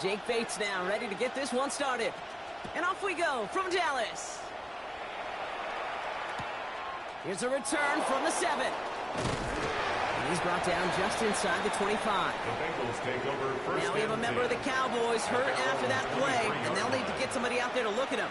Jake Bates now ready to get this one started. And off we go from Dallas. Here's a return from the 7. And he's brought down just inside the 25. The Bengals take over first. Now we have a member of the Cowboys hurt after that play, and they'll need to get somebody out there to look at him.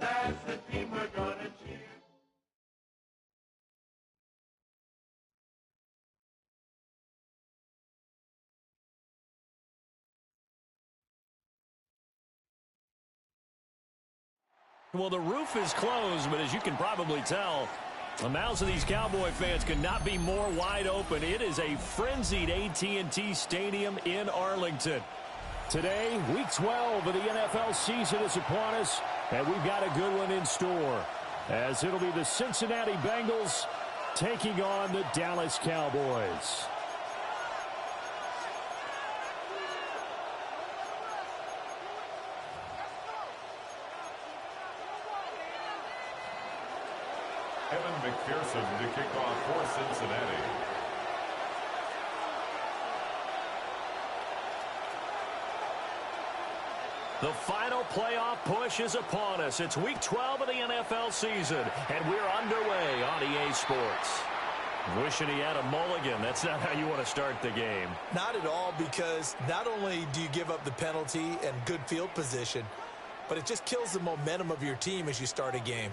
That's the team we're gonna cheer. Well, the roof is closed, but as you can probably tell, the mouths of these Cowboy fans could not be more wide open. It is a frenzied AT&T Stadium in Arlington. Today, Week 12 of the NFL season is upon us, and we've got a good one in store, as it'll be the Cincinnati Bengals taking on the Dallas Cowboys. Evan McPherson to kick off for Cincinnati. The final playoff push is upon us. It's Week 12 of the NFL season, and we're underway on EA Sports. Wishing he had a mulligan. That's not how you want to start the game. Not at all, because not only do you give up the penalty and good field position, but it just kills the momentum of your team as you start a game.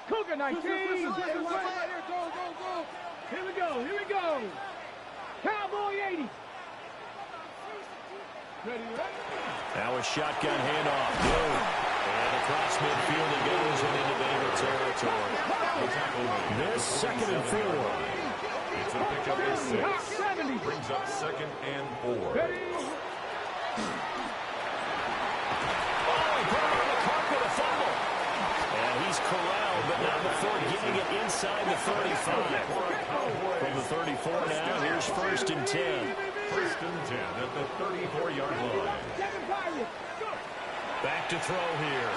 Cougar 19. Here we go. Cowboy 80. Ready? Now a shotgun handoff. And across midfield he goes and into Bengal territory. This 2nd and 4. It's a pickup of 6. Brings up 2nd and 4. Ready? He's corralled, but not before getting it inside the 35. From the 34 now, here's 1st and 10. 1st and 10 at the 34-yard line. Back to throw here.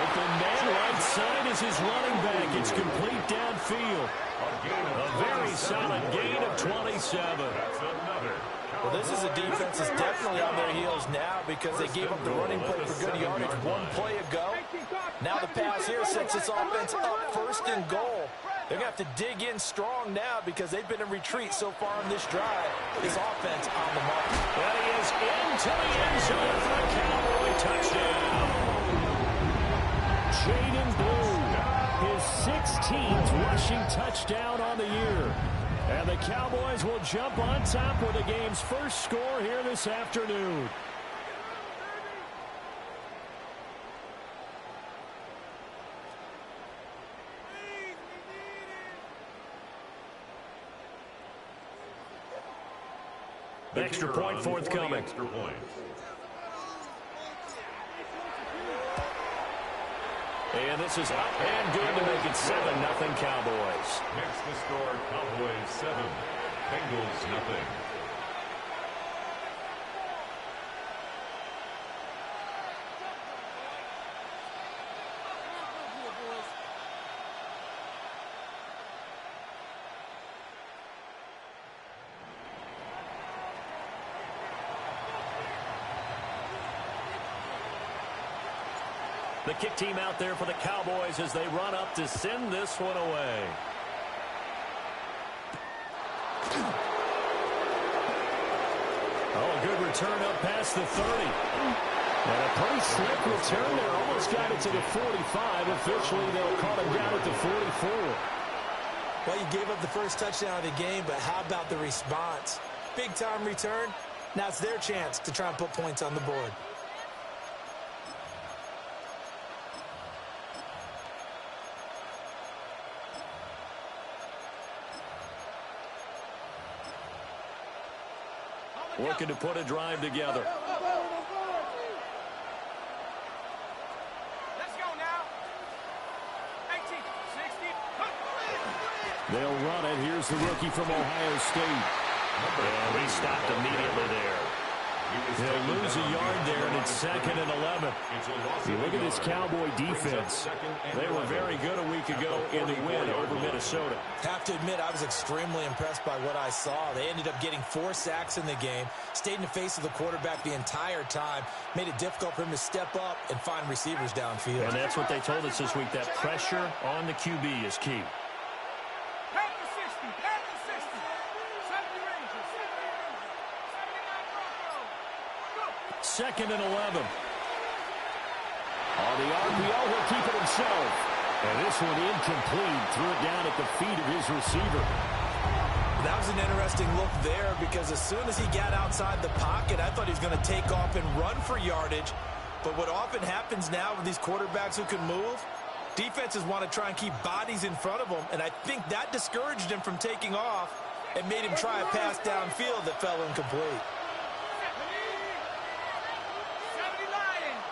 Open man right side is his running back. It's complete downfield. A very solid gain of 27. That's another. Well, this is a defense that's definitely on their heels now because they gave up the running play for good yardage one play ago. Now the pass here sets this offense up 1st and goal. They're going to have to dig in strong now because they've been in retreat so far on this drive. This offense on the mark. And he is into the end zone for a Cowboy touchdown. Jaden Blue, his 16th rushing touchdown on the year. And the Cowboys will jump on top with the game's first score here this afternoon. Extra point forthcoming. Extra point. And this is up and good to make it 7-0 Cowboys. Next to score, Cowboys 7, Bengals nothing. The kick team out there for the Cowboys as they run up to send this one away. Oh, good return up past the 30. And a pretty slick return there. Almost got it to the 45. Officially, they'll call him down at the 44. Well, you gave up the first touchdown of the game, but how about the response? Big-time return. Now it's their chance to try and put points on the board. Looking to put a drive together. Let's go now. 18, 60. They'll run it. Here's the rookie from Ohio State. And he stopped immediately there. They'll lose a yard there, and it's 2nd and 11. You look at this Cowboy defense. They were very good a week ago in the win over Minnesota. Have to admit, I was extremely impressed by what I saw. They ended up getting 4 sacks in the game, stayed in the face of the quarterback the entire time, made it difficult for him to step up and find receivers downfield. And that's what they told us this week, that pressure on the QB is key. Head to 60. Head to 60. 70 Rangers. 79 Broncos. Go. 2nd and 11. On the RPO, he'll keep it himself. And this one incomplete. Threw it down at the feet of his receiver. That was an interesting look there because as soon as he got outside the pocket, I thought he was going to take off and run for yardage. But what often happens now with these quarterbacks who can move, defenses want to try and keep bodies in front of them, and I think that discouraged him from taking off and made him try a pass downfield that fell incomplete. 70 Lions.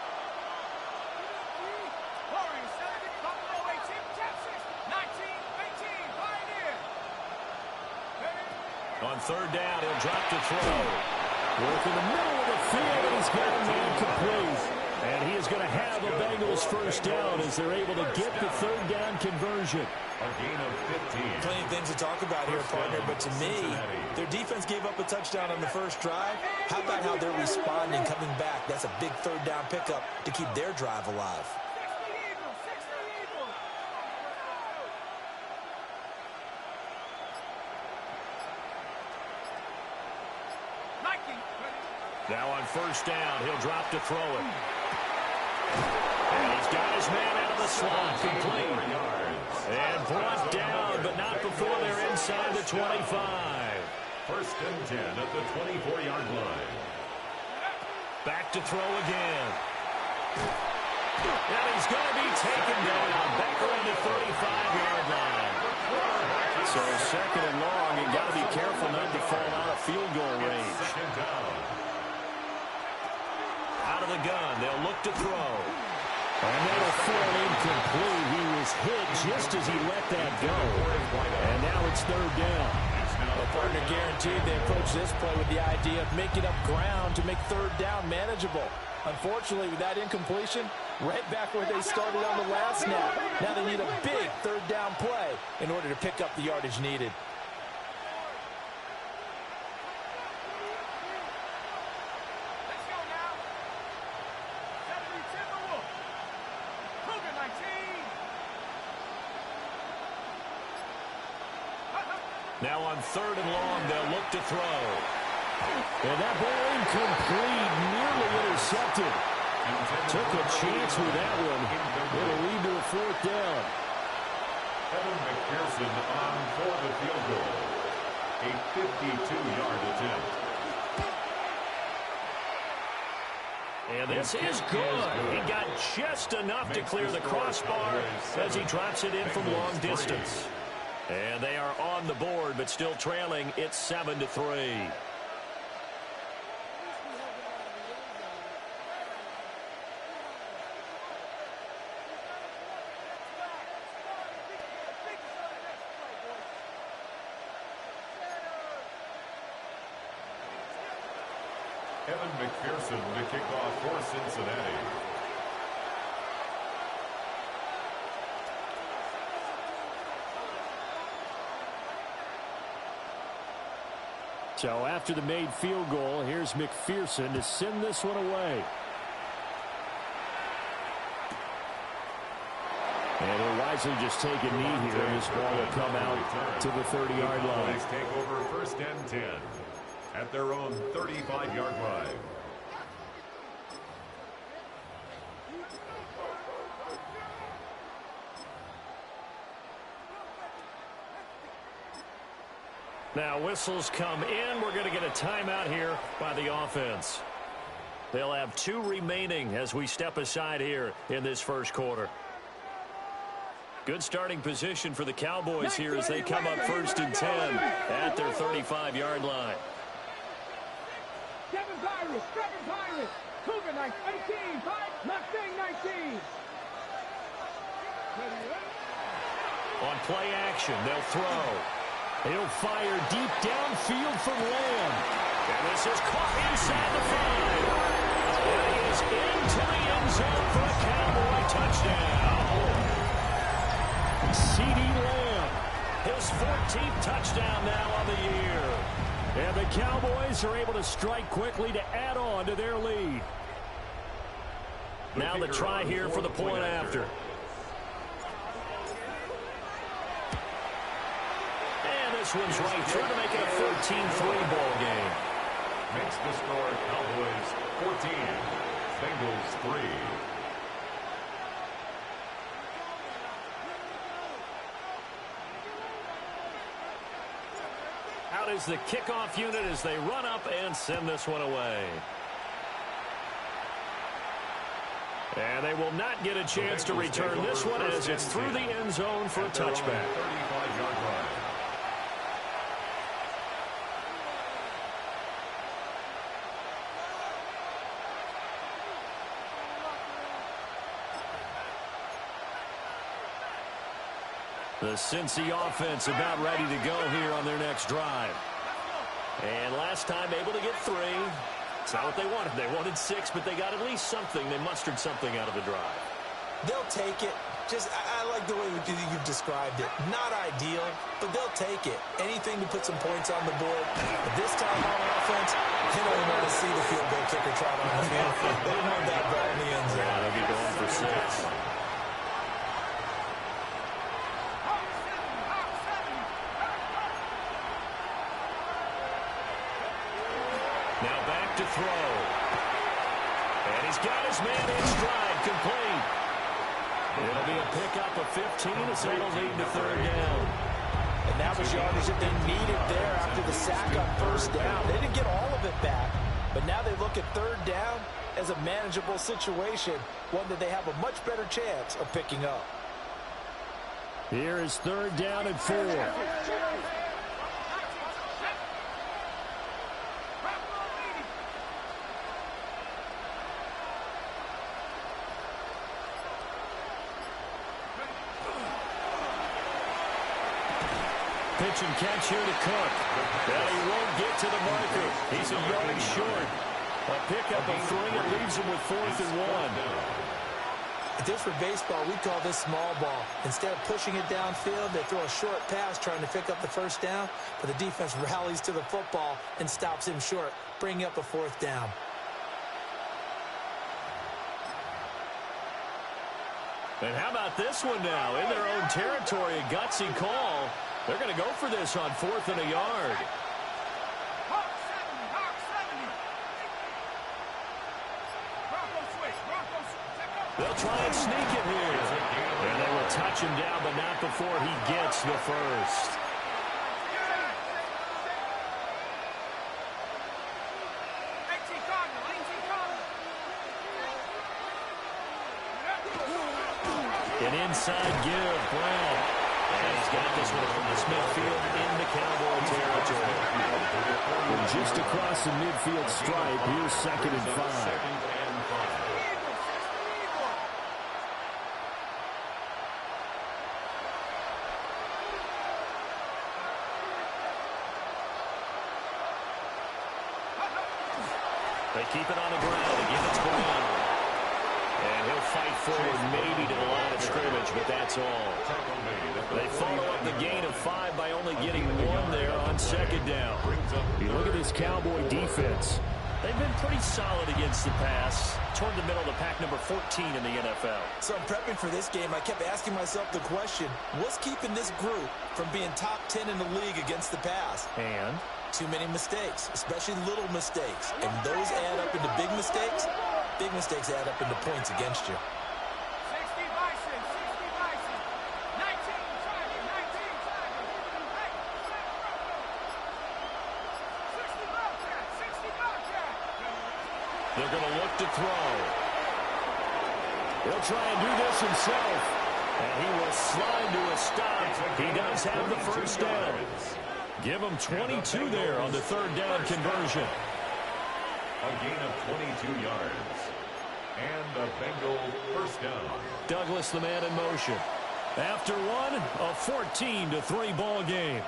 Warriors 70. Buffalo 18. Texas 19. 18. Pioneer. On 3rd down, he'll drop to throw. Work in the middle of the field, and he's got a man complete. And he is going to have a Bengals first down as they're able to get the 3rd down conversion. A gain of 15. Plenty of things to talk about here, partner, but to me, their defense gave up a touchdown on the first drive. How about how they're responding, coming back? That's a big 3rd down pickup to keep their drive alive. 60 Eagles. 60 Eagles. Nike. Now on 1st down, he'll drop to throw it. And he's got his man out of the slot, complete. And brought down, but not before they're inside the 25. 1st and 10 at the 24-yard line. Back to throw again. And he's going to be taken down back around the 35-yard line. So 2nd and long, you got to be careful not to fall out of field goal range. 2nd down. Out of the gun, they'll look to throw. And that'll fall incomplete. He was hit just as he let that go. And now it's 3rd down. Well, partner, guaranteed they approach this play with the idea of making up ground to make 3rd down manageable. Unfortunately, with that incompletion, right back where they started on the last snap. Now they need a big 3rd down play in order to pick up the yardage needed. Let's go now. 70 Timberwolves. Kruger 19. Now on 3rd and long, they'll look to throw. And that ball incomplete, nearly intercepted. Took a chance with that one. It'll lead to a 4th down. Evan McPherson on for the field goal. A 52-yard attempt. And this is good. He got just enough to clear the crossbar as he drops it in from long distance. And they are on the board, but still trailing. It's 7-3. Evan McPherson to kick off for Cincinnati. So after the made field goal, here's McPherson to send this one away. And he'll wisely just take a knee here, and this ball will come out to the 30-yard line. Take over first and 10 at their own 35-yard line. Now whistles come in. We're going to get a timeout here by the offense. They'll have 2 remaining as we step aside here in this first quarter. Good starting position for the Cowboys here as they come up first and 10 at their 35-yard line. Kevin Pirates, Cougar 18, Mustang 19. On play action, they'll throw. He'll fire deep downfield from Lamb. And this is caught inside the 5. It is into the end zone for a Cowboy touchdown. C.D. Lamb. His 14th touchdown now on the year. And the Cowboys are able to strike quickly to add on to their lead. Now the try here for the point after. And this one's right through to make it a 13-3 ball game. Makes the score Cowboys 14, Bengals 3. Out is the kickoff unit as they run up and send this one away. And they will not get a chance to return this one as it's through the end zone for a touchback. 35-yard line. The Cincy offense about ready to go here on their next drive. And last time able to get 3. It's not what they wanted. They wanted 6, but they got at least something. They mustered something out of the drive. They'll take it. I like the way you've described it. Not ideal, but they'll take it. Anything to put some points on the board. But this time on offense, they don't want to see the field goal kicker trot on the field. They want that ball in the end zone. Yeah, they'll be going for 6. Now back to throw. And he's got his man in stride, complete. It'll be a pickup of 15 as it'll lead to third down. And that was yardage that they needed there after the sack on first down. They didn't get all of it back, but now they look at third down as a manageable situation, one that they have a much better chance of picking up. Here is third down and 4. Pitch and catch here to Cook. But he won't get to the marker. He's a yard short. A pickup of 3. It leaves him with 4th and 1. If this were baseball, we'd call this small ball. Instead of pushing it downfield, they throw a short pass trying to pick up the first down, but the defense rallies to the football and stops him short, bringing up a 4th down. And how about this one now? In their own territory, a gutsy call. They're going to go for this on 4th and a yard. Hawk 70. Bronco switch. They'll try and sneak it here. And they will touch him down, but not before he gets the first. An inside give, Brown. And he's got this one across midfield into Cowboy territory. And just across the midfield stripe, here's 2nd and 5. They keep it on the ground. Again, it's Brown. And he'll fight forward maybe to the line of scrimmage, but that's all. They follow up the gain of 5 by only getting 1 there on 2nd down. You look at this Cowboy defense. They've been pretty solid against the pass, toward the middle of the pack, number 14 in the NFL. So I'm prepping for this game. I kept asking myself the question, what's keeping this group from being top 10 in the league against the pass? And too many mistakes, especially little mistakes. And those add up into big mistakes. Big mistakes add up into points against you. 60 Bison, 60 Bison. 19 Tigers, 19 Tigers. Hey, 60 Bobcats, 60 Bobcats. they're going to look to throw. He'll try and do this himself. And he will slide to a stop. He does have the first down. Give him 22 there on the third down conversion. A gain of 22 yards. And a Bengal first down. Douglas, the man in motion. After one, a 14-3 ball game.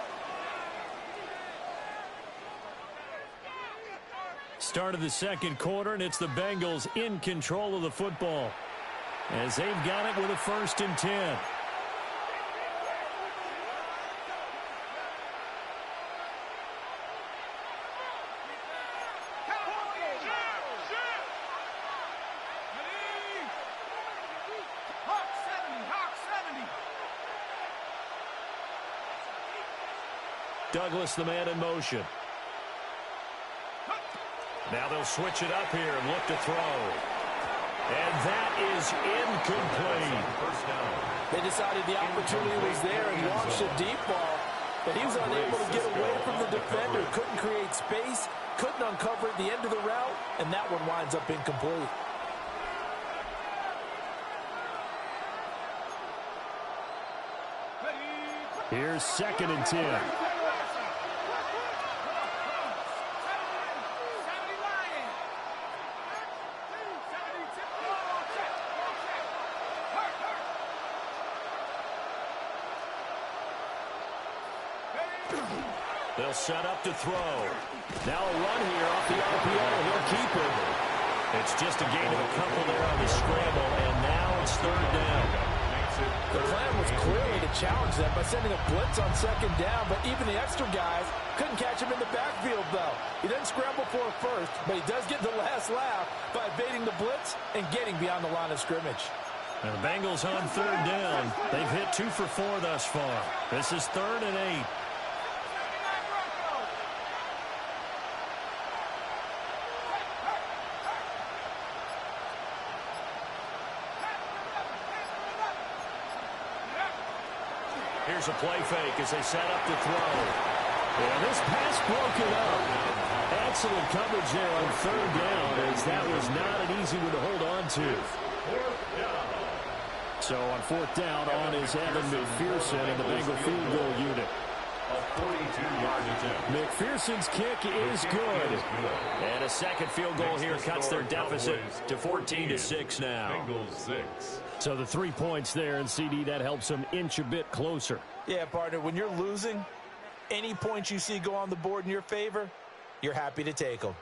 Start of the second quarter, and it's the Bengals in control of the football as they've got it with a 1st and 10. Hawk 70, Hawk 70. Douglas, the man in motion. Now they'll switch it up here and look to throw. And that is incomplete. First down. They decided the opportunity was there and launched a deep ball, but he was unable to get away from the defender. Couldn't create space, couldn't uncover at the end of the route, and that one winds up incomplete. Here's 2nd and 10. They'll set up to throw. Now a run here off the RPO. He'll keep it. It's just a gain of a couple there on the scramble, and now it's 3rd down. The plan was clearly to challenge them by sending a blitz on 2nd down, but even the extra guys couldn't catch him in the backfield, though. He doesn't scramble for a first, but he does get the last laugh by evading the blitz and getting beyond the line of scrimmage. And the Bengals on 3rd down. They've hit 2 for 4 thus far. This is 3rd and 8. Here's a play fake as they set up to throw. And this pass broken up. Excellent coverage there on 3rd down, as that was not an easy one to hold on to. So on 4th down, on is Evan McPherson in the Bengal field goal unit. A 42-yard attempt. McPherson's kick is good. And a second field goal here cuts their deficit to 14-6 now. Bengals 6. So the 3 points there, and CD, that helps them inch a bit closer. Yeah, partner, when you're losing, any points you see go on the board in your favor, you're happy to take them.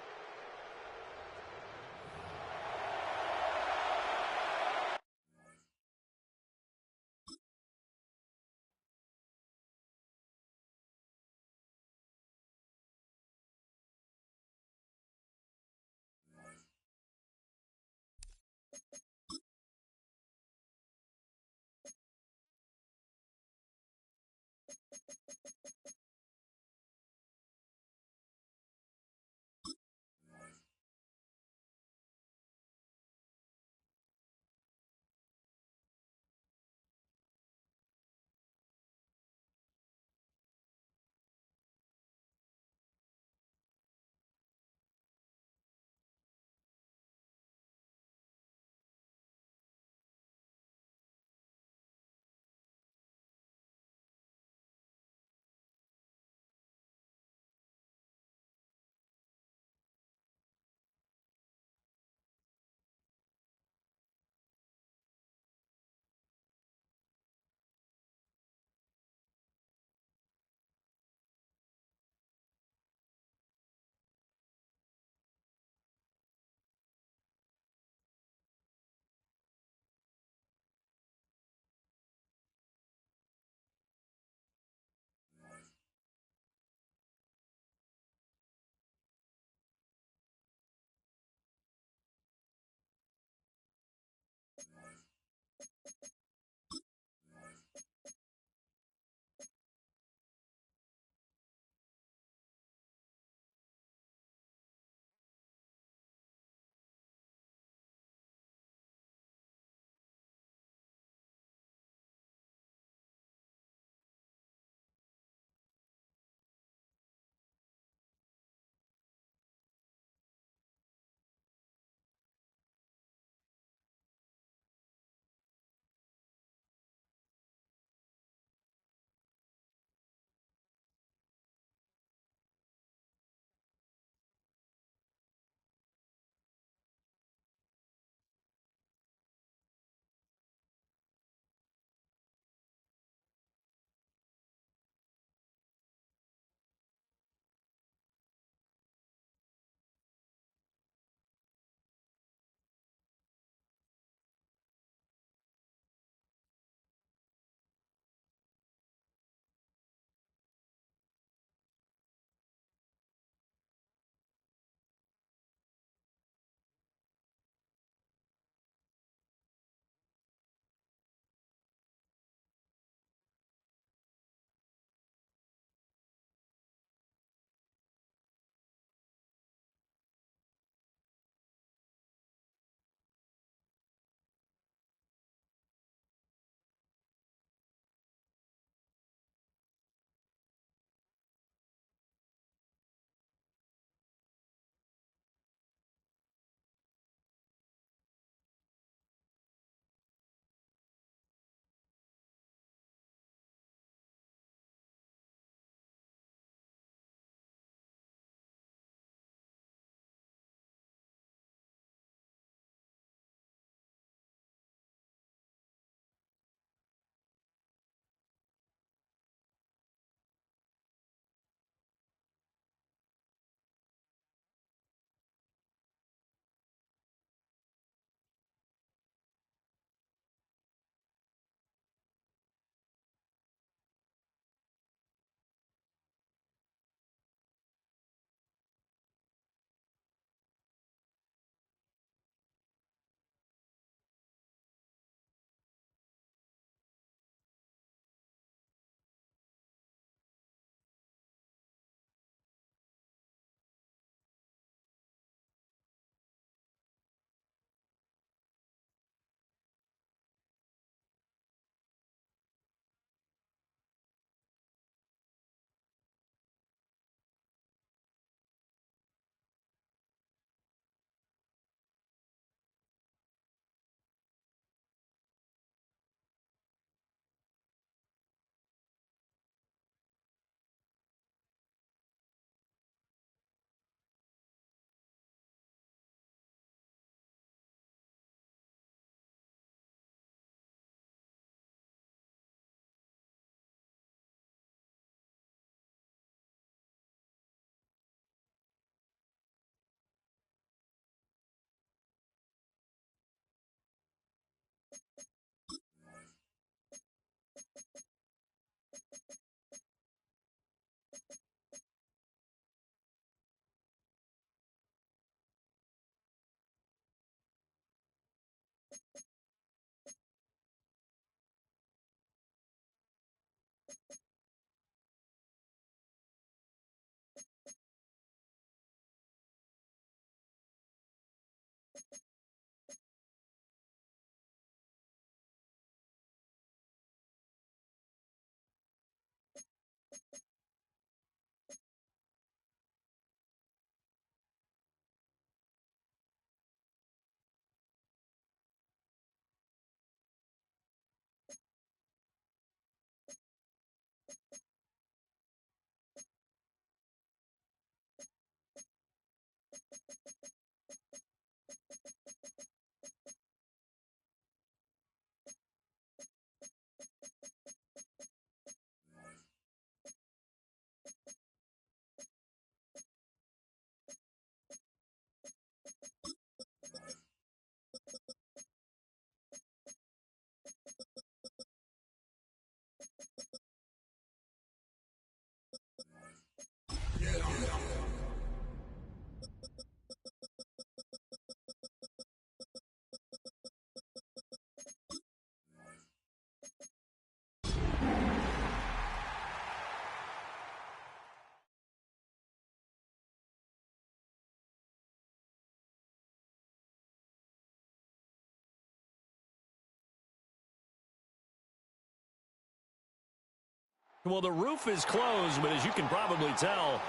Well, the roof is closed, but as you can probably tell,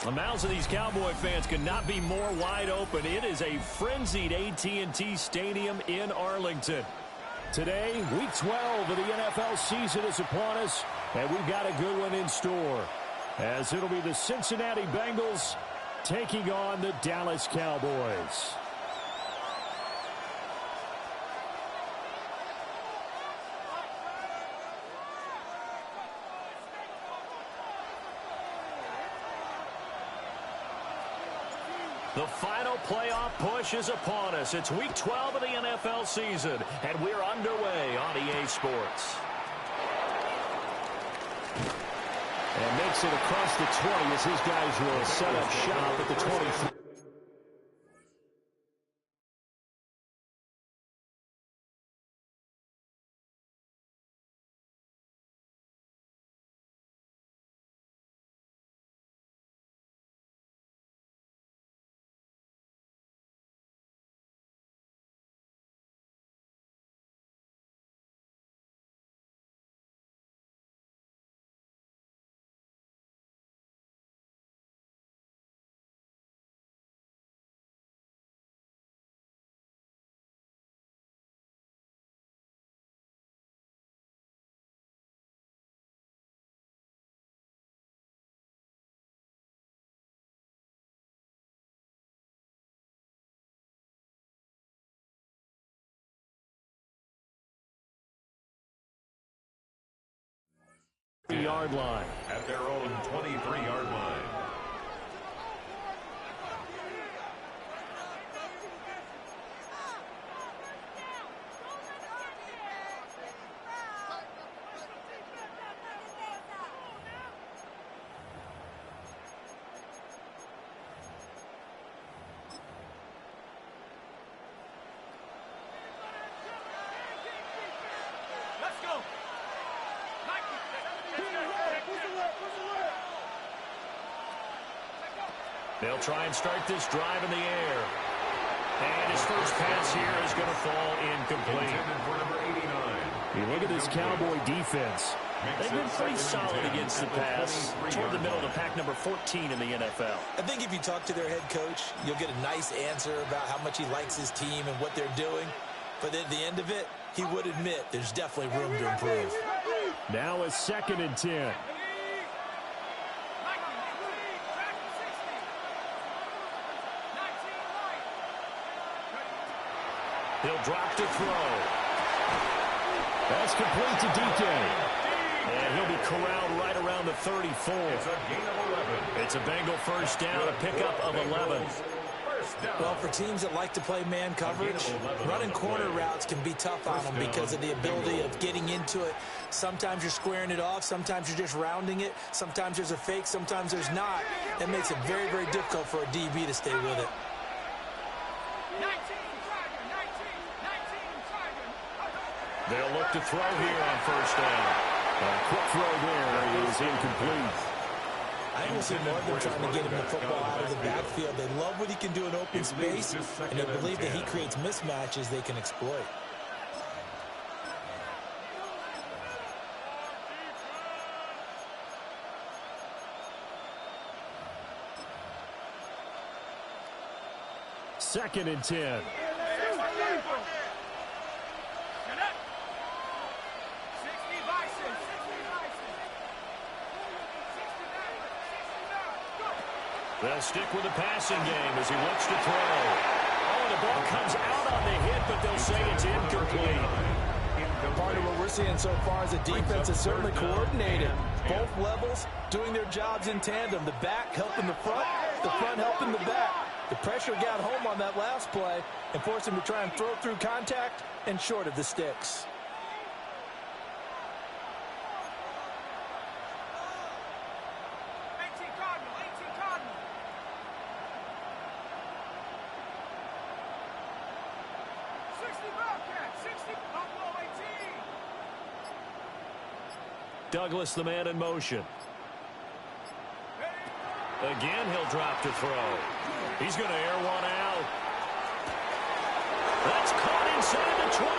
the mouths of these Cowboy fans could not be more wide open. It is a frenzied AT&T Stadium in Arlington. Today, Week 12 of the NFL season is upon us, and we've got a good one in store, as it'll be the Cincinnati Bengals taking on the Dallas Cowboys. The final playoff push is upon us. It's Week 12 of the NFL season, and we're underway on EA Sports. And makes it across the 20 as his guys will set up shop at the 23. Yard line. At their own 23-yard line. Let's go. They'll try and start this drive in the air. And his first pass here is going to fall incomplete. Intended for number 89. You look at this Cowboy defense. They've been pretty solid against the pass. Toward the middle of the pack, number 14 in the NFL. I think if you talk to their head coach, you'll get a nice answer about how much he likes his team and what they're doing. But at the end of it, he would admit there's definitely room to improve. Now a 2nd and 10. He'll drop to throw. That's complete to DK. And he'll be corralled right around the 34. It's a gain of 11. It's a Bengal first down, a pickup of 11. Well, for teams that like to play man coverage, running corner routes can be tough on them because of the ability of getting into it. Sometimes you're squaring it off. Sometimes you're just rounding it. Sometimes there's a fake. Sometimes there's not. That makes it very, very difficult for a DB to stay with it. They'll look to throw here on first down. A quick throw there is incomplete. I think we'll see more of them trying to get him the football out of the backfield. They love what he can do in open space, and they believe that he creates mismatches they can exploit. Second and 10. They'll stick with the passing game as he looks to throw. Oh, the ball comes out on the hit, but they'll say it's incomplete. Part of what we're seeing so far is the defense is certainly coordinated. Both levels doing their jobs in tandem. The back helping the front helping the back. The pressure got home on that last play and forced him to try and throw through contact and short of the sticks. Douglas, the man in motion. Again, he'll drop to throw. He's going to air one out. That's caught inside the 20.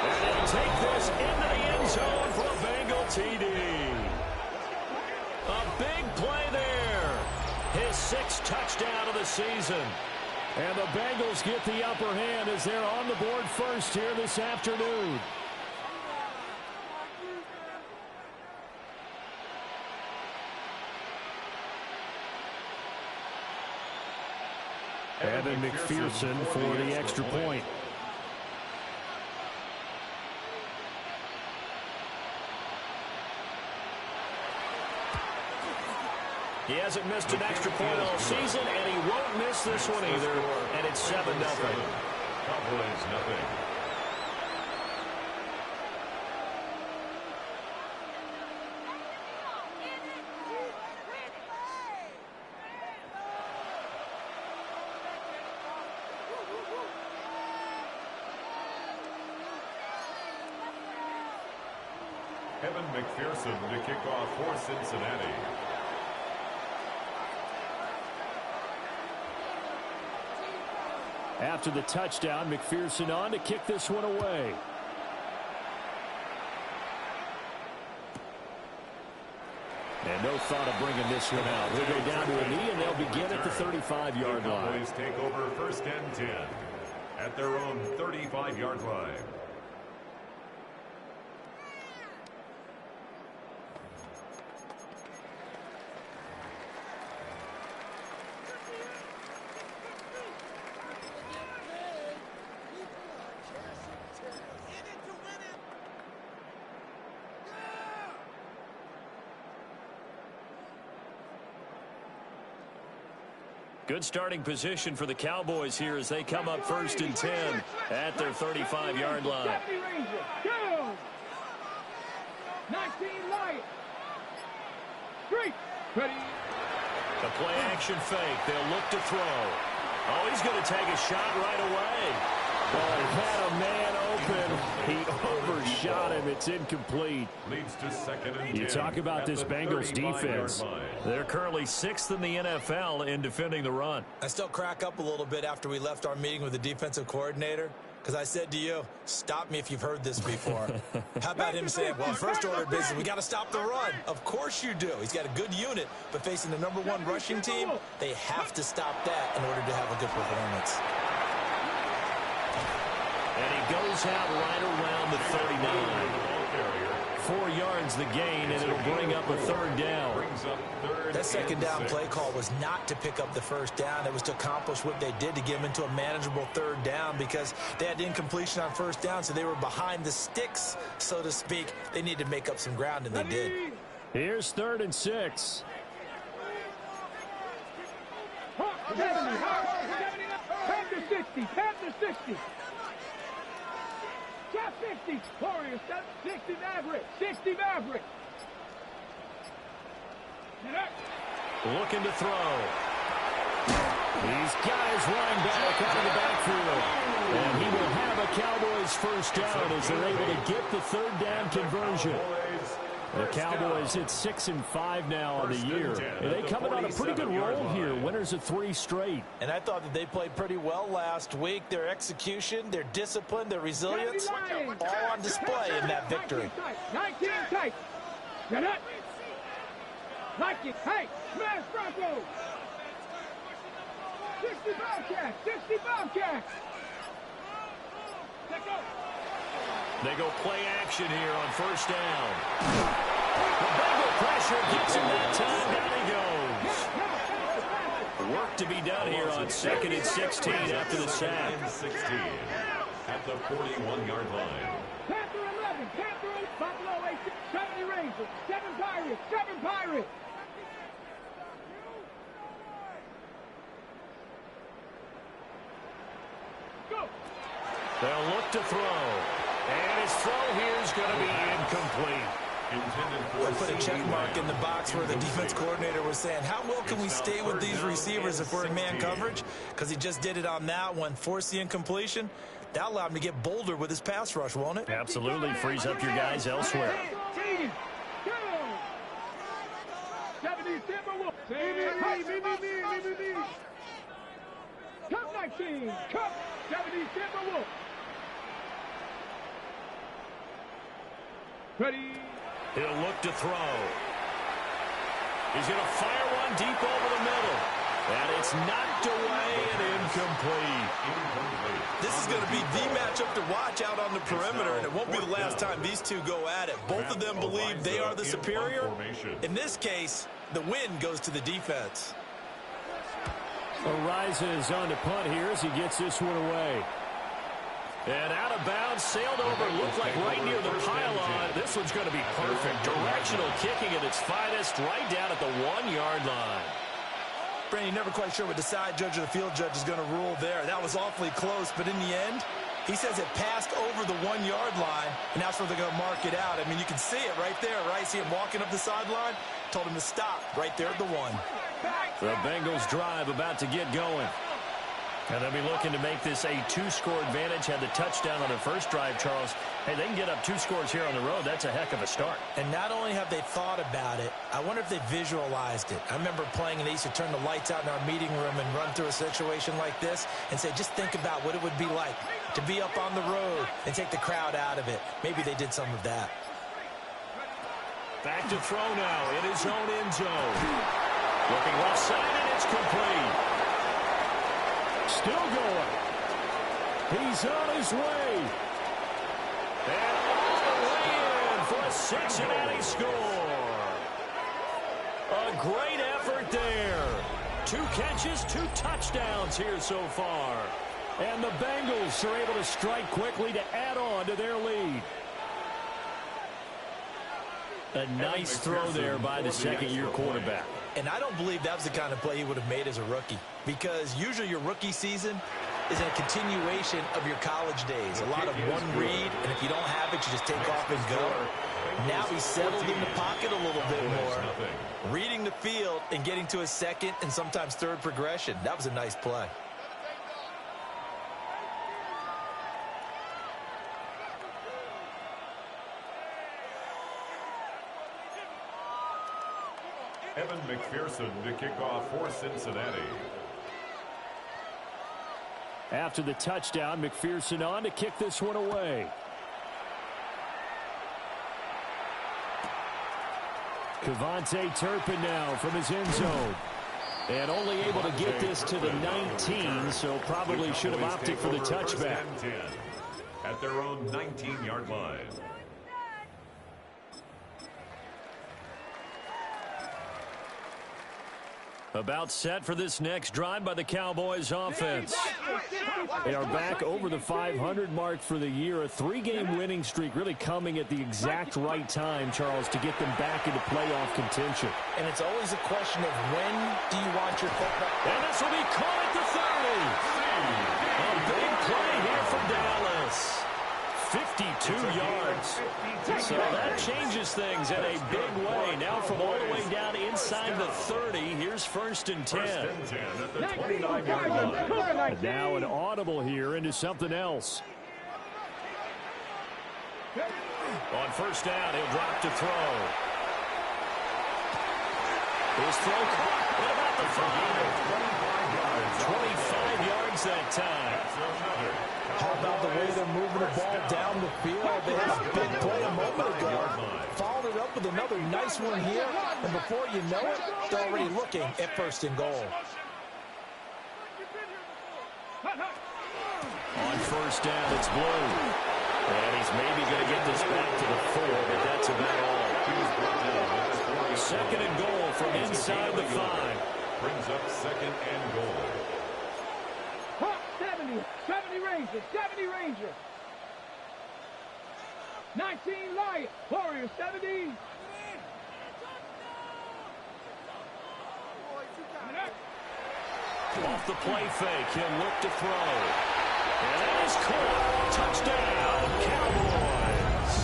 And he'll take this into the end zone for a Bengal TD. season. And the Bengals get the upper hand as they're on the board first here this afternoon. Evan McPherson for the extra point. He hasn't missed an extra point all season, and he won't miss this one either. And it's 7-0. Cowboys nothing. Evan McPherson to kick off for Cincinnati. After the touchdown, McPherson on to kick this one away. And no thought of bringing this one out. They'll go down to a knee, and they'll begin at the 35-yard line. The Cowboys take over 1st and 10 at their own 35-yard line. Good starting position for the Cowboys here as they come up 1st and 10 at their 35-yard line. 19 Lions. 3. Ready. The play action fake. They'll look to throw. Oh, he's going to take a shot right away. Oh, he had a man open. He overshot him. It's incomplete. Leads to 2nd and 10. You talk about this Bengals defense. They're currently 6th in the NFL in defending the run. I still crack up a little bit after we left our meeting with the defensive coordinator, because I said to you, stop me if you've heard this before. How about him saying, well, first order of business, we got to stop the run. Of course you do. He's got a good unit, but facing the #1 rushing team, they have to stop that in order to have a good performance. And he goes out right around the 39. 4 yards the gain, and it'll bring up a 3rd down. That 2nd down play call was not to pick up the 1st down. It was to accomplish what they did, to get them into a manageable 3rd down, because they had incompletion on 1st down, so they were behind the sticks, so to speak. They needed to make up some ground, and they did. Here's 3rd and 6. 60. 60. Warriors, 60 Maverick. 60 Maverick. Looking to throw. These guys running back out of the backfield. And he will have a Cowboys 1st down as they're able to get the 3rd down conversion. The Cowboys at 6-5 now on the year. And they coming on a pretty good roll here. Winners of 3 straight. And I thought that they played pretty well last week. Their execution, their discipline, their resilience, all on display in that victory. 19 tight. Get it. Like it. Hey, smash Broncos. 60 Bobcats. 60 Bobcats. Let's go. They go play action here on 1st down. The Bengal pressure gets him that time. Down he goes. Work to be done here on 2nd and 16 after the sack. 16 at the 41-yard line. Panther 11, Panther 8, Buffalo 8, 70 Rangers, 7 Pirates, 7 Pirates. Go. They'll look to throw. And his throw here is going to be incomplete. I put a check mark in the box where the defense coordinator was saying, how well can we stay with these receivers if we're in man coverage? Because he just did it on that one, forced the incompletion. That allowed him to get bolder with his pass rush, won't it? Absolutely. Frees up your guys elsewhere. 70 Timberwolves. Cup 19. Cup 70 Timberwolves. Ready. He'll look to throw. He's going to fire one deep over the middle. And it's knocked away and incomplete. This is going to be the matchup to watch out on the perimeter, and it won't be the last time these two go at it. Both of them believe they are the superior. In this case, the win goes to the defense. Ariza is on to punt here as he gets this one away. And out of bounds, sailed over, looked like right near the pylon. This one's going to be perfect. Directional kicking at its finest, right down at the 1-yard line. Brandon, you're never quite sure what the side judge or the field judge is going to rule there. That was awfully close, but in the end, he says it passed over the 1-yard line, and that's where they're going to mark it out. I mean, you can see it right there, right? See him walking up the sideline? Told him to stop right there at the 1. The Bengals drive about to get going. And they'll be looking to make this a 2-score advantage. Had the touchdown on their first drive, Charles. Hey, they can get up 2 scores here on the road. That's a heck of a start. And not only have they thought about it, I wonder if they visualized it. I remember playing, and they used to turn the lights out in our meeting room and run through a situation like this and say, just think about what it would be like to be up on the road and take the crowd out of it. Maybe they did some of that. Back to throw now in his own end zone. Looking left side, and it's complete. Still going. He's on his way. And all the way in for a Cincinnati score. A great effort there. 2 catches, 2 touchdowns here so far. And the Bengals are able to strike quickly to add on to their lead. A nice throw there by the second-year quarterback. And I don't believe that was the kind of play he would have made as a rookie, because usually your rookie season is a continuation of your college days. A lot of one read, and if you don't have it, you just take off and go. Now he's settled in the pocket a little bit more, reading the field and getting to a second and sometimes third progression. That was a nice play. Evan McPherson to kick off for Cincinnati. After the touchdown, McPherson on to kick this one away. Kevontae Turpin now from his end zone. And only able to get this to the 19, so probably should have opted for the touchback. At their own 19-yard line. About set for this next drive by the Cowboys offense. They are back over the 500 mark for the year. A 3-game winning streak really coming at the exact right time, Charles, to get them back into playoff contention. And it's always a question of when do you want your football. And this will be caught at the 30. A big play here from Dallas. 52 yards. So that changes things in a big way. Now from all the way down inside the 30, here's 1st and 10. At the 29-yard line. Now an audible here into something else. On 1st down, he'll drop to throw. His throw caught at about the 5. 25 yards that time. How about the way they're moving the ball down the field? They had a big play a moment ago. Followed it up with another nice one here. And before you know it, they're already looking at 1st and goal. On 1st down, it's Blue. And he's maybe going to get this back to the 4, but that's about all. 2nd and goal from inside the 5. Brings up 2nd and goal. 70 Rangers, 70 Rangers. 19 Lions, Warriors, 70. Off the play fake, he'll look to throw. And that is caught. Touchdown, Cowboys.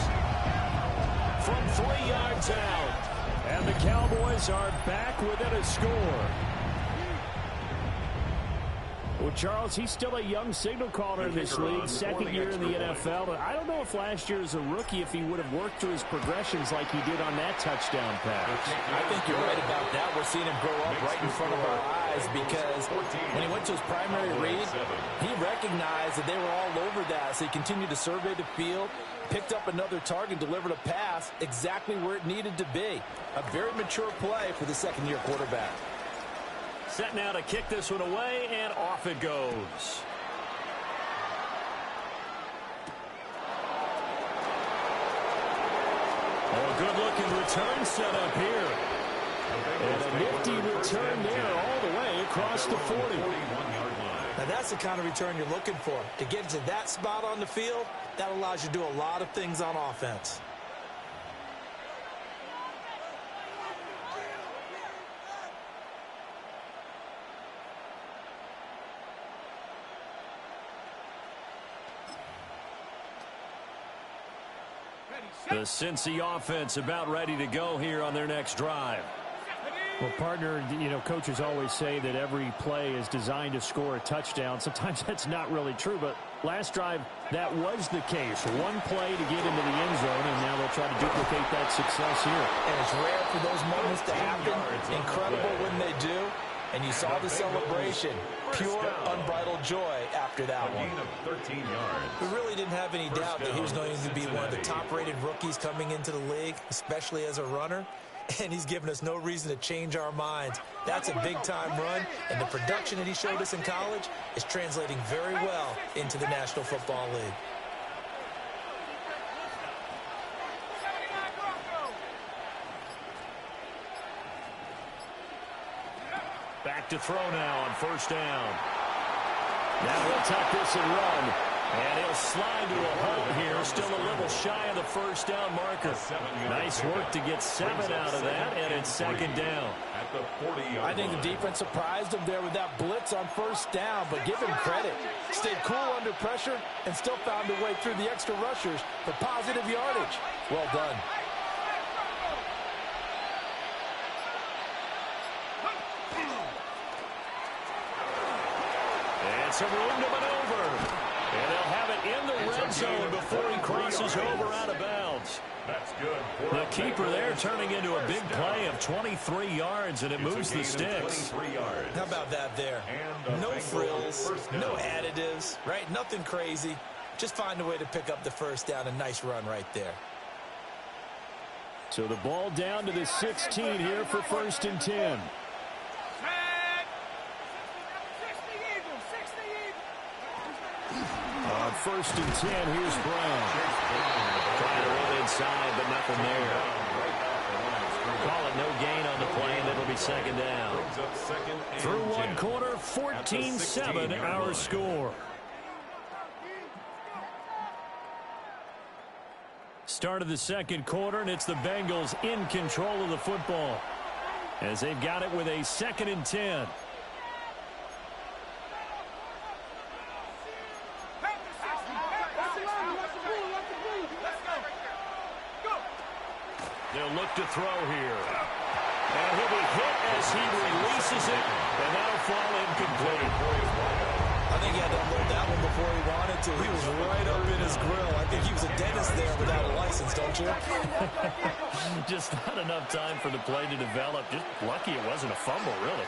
From 3 yards out. And the Cowboys are back within a score. Well, Charles, he's still a young signal caller in this league, 2nd year in the NFL. And I don't know if last year as a rookie, if he would have worked through his progressions like he did on that touchdown pass. I think you're right about that. We're seeing him grow up right in front of our eyes, because when he went to his primary read, he recognized that they were all over that. So he continued to survey the field, picked up another target, delivered a pass exactly where it needed to be. A very mature play for the 2nd-year quarterback. Set now to kick this one away, and off it goes. Oh, good-looking return set up here. And a nifty return there all the way across the 40. Now, that's the kind of return you're looking for. To get to that spot on the field, that allows you to do a lot of things on offense. The Cincy offense about ready to go here on their next drive. Well, partner, you know, coaches always say that every play is designed to score a touchdown. Sometimes that's not really true, but last drive, that was the case. One play to get into the end zone, and now they'll try to duplicate that success here. And it's rare for those moments to happen. Incredible when they do. And you saw the celebration. Pure, unbridled joy after that one. We really didn't have any doubt that he was going to be one of the top-rated rookies coming into the league, especially as a runner. And he's given us no reason to change our minds. That's a big-time run, and the production that he showed us in college is translating very well into the National Football League. Back to throw now on first down. Now he'll tuck this and run. And he'll slide to a halt here. Still a little shy of the first down marker. Nice work to get 7 out of that, and it's second down. I think the defense surprised him there with that blitz on first down, but give him credit. Stayed cool under pressure and still found a way through the extra rushers for positive yardage. Well done. And some room to maneuver. And they'll have it in the red zone before he crosses over out of bounds. That's good. The keeper there turning into a big play of 23 yards, and it moves the sticks. How about that there? No frills, no additives, right? Nothing crazy. Just find a way to pick up the first down. A nice run right there. So the ball down to the 16 here for first and 10. On first and 10, here's Brown. Trying to run inside, but nothing there. Call it no gain on the play, and it'll be second down. Through one quarter, 14-7 our score. Start of the second quarter, and it's the Bengals in control of the football as they've got it with a second and 10. They'll look to throw here. And he'll be hit as he releases it, and that'll fall incomplete. I think he had to unload that one before he wanted to. He was right up in his grill. I think he was a dentist there without a license, don't you? Just not enough time for the play to develop. Just lucky it wasn't a fumble, really.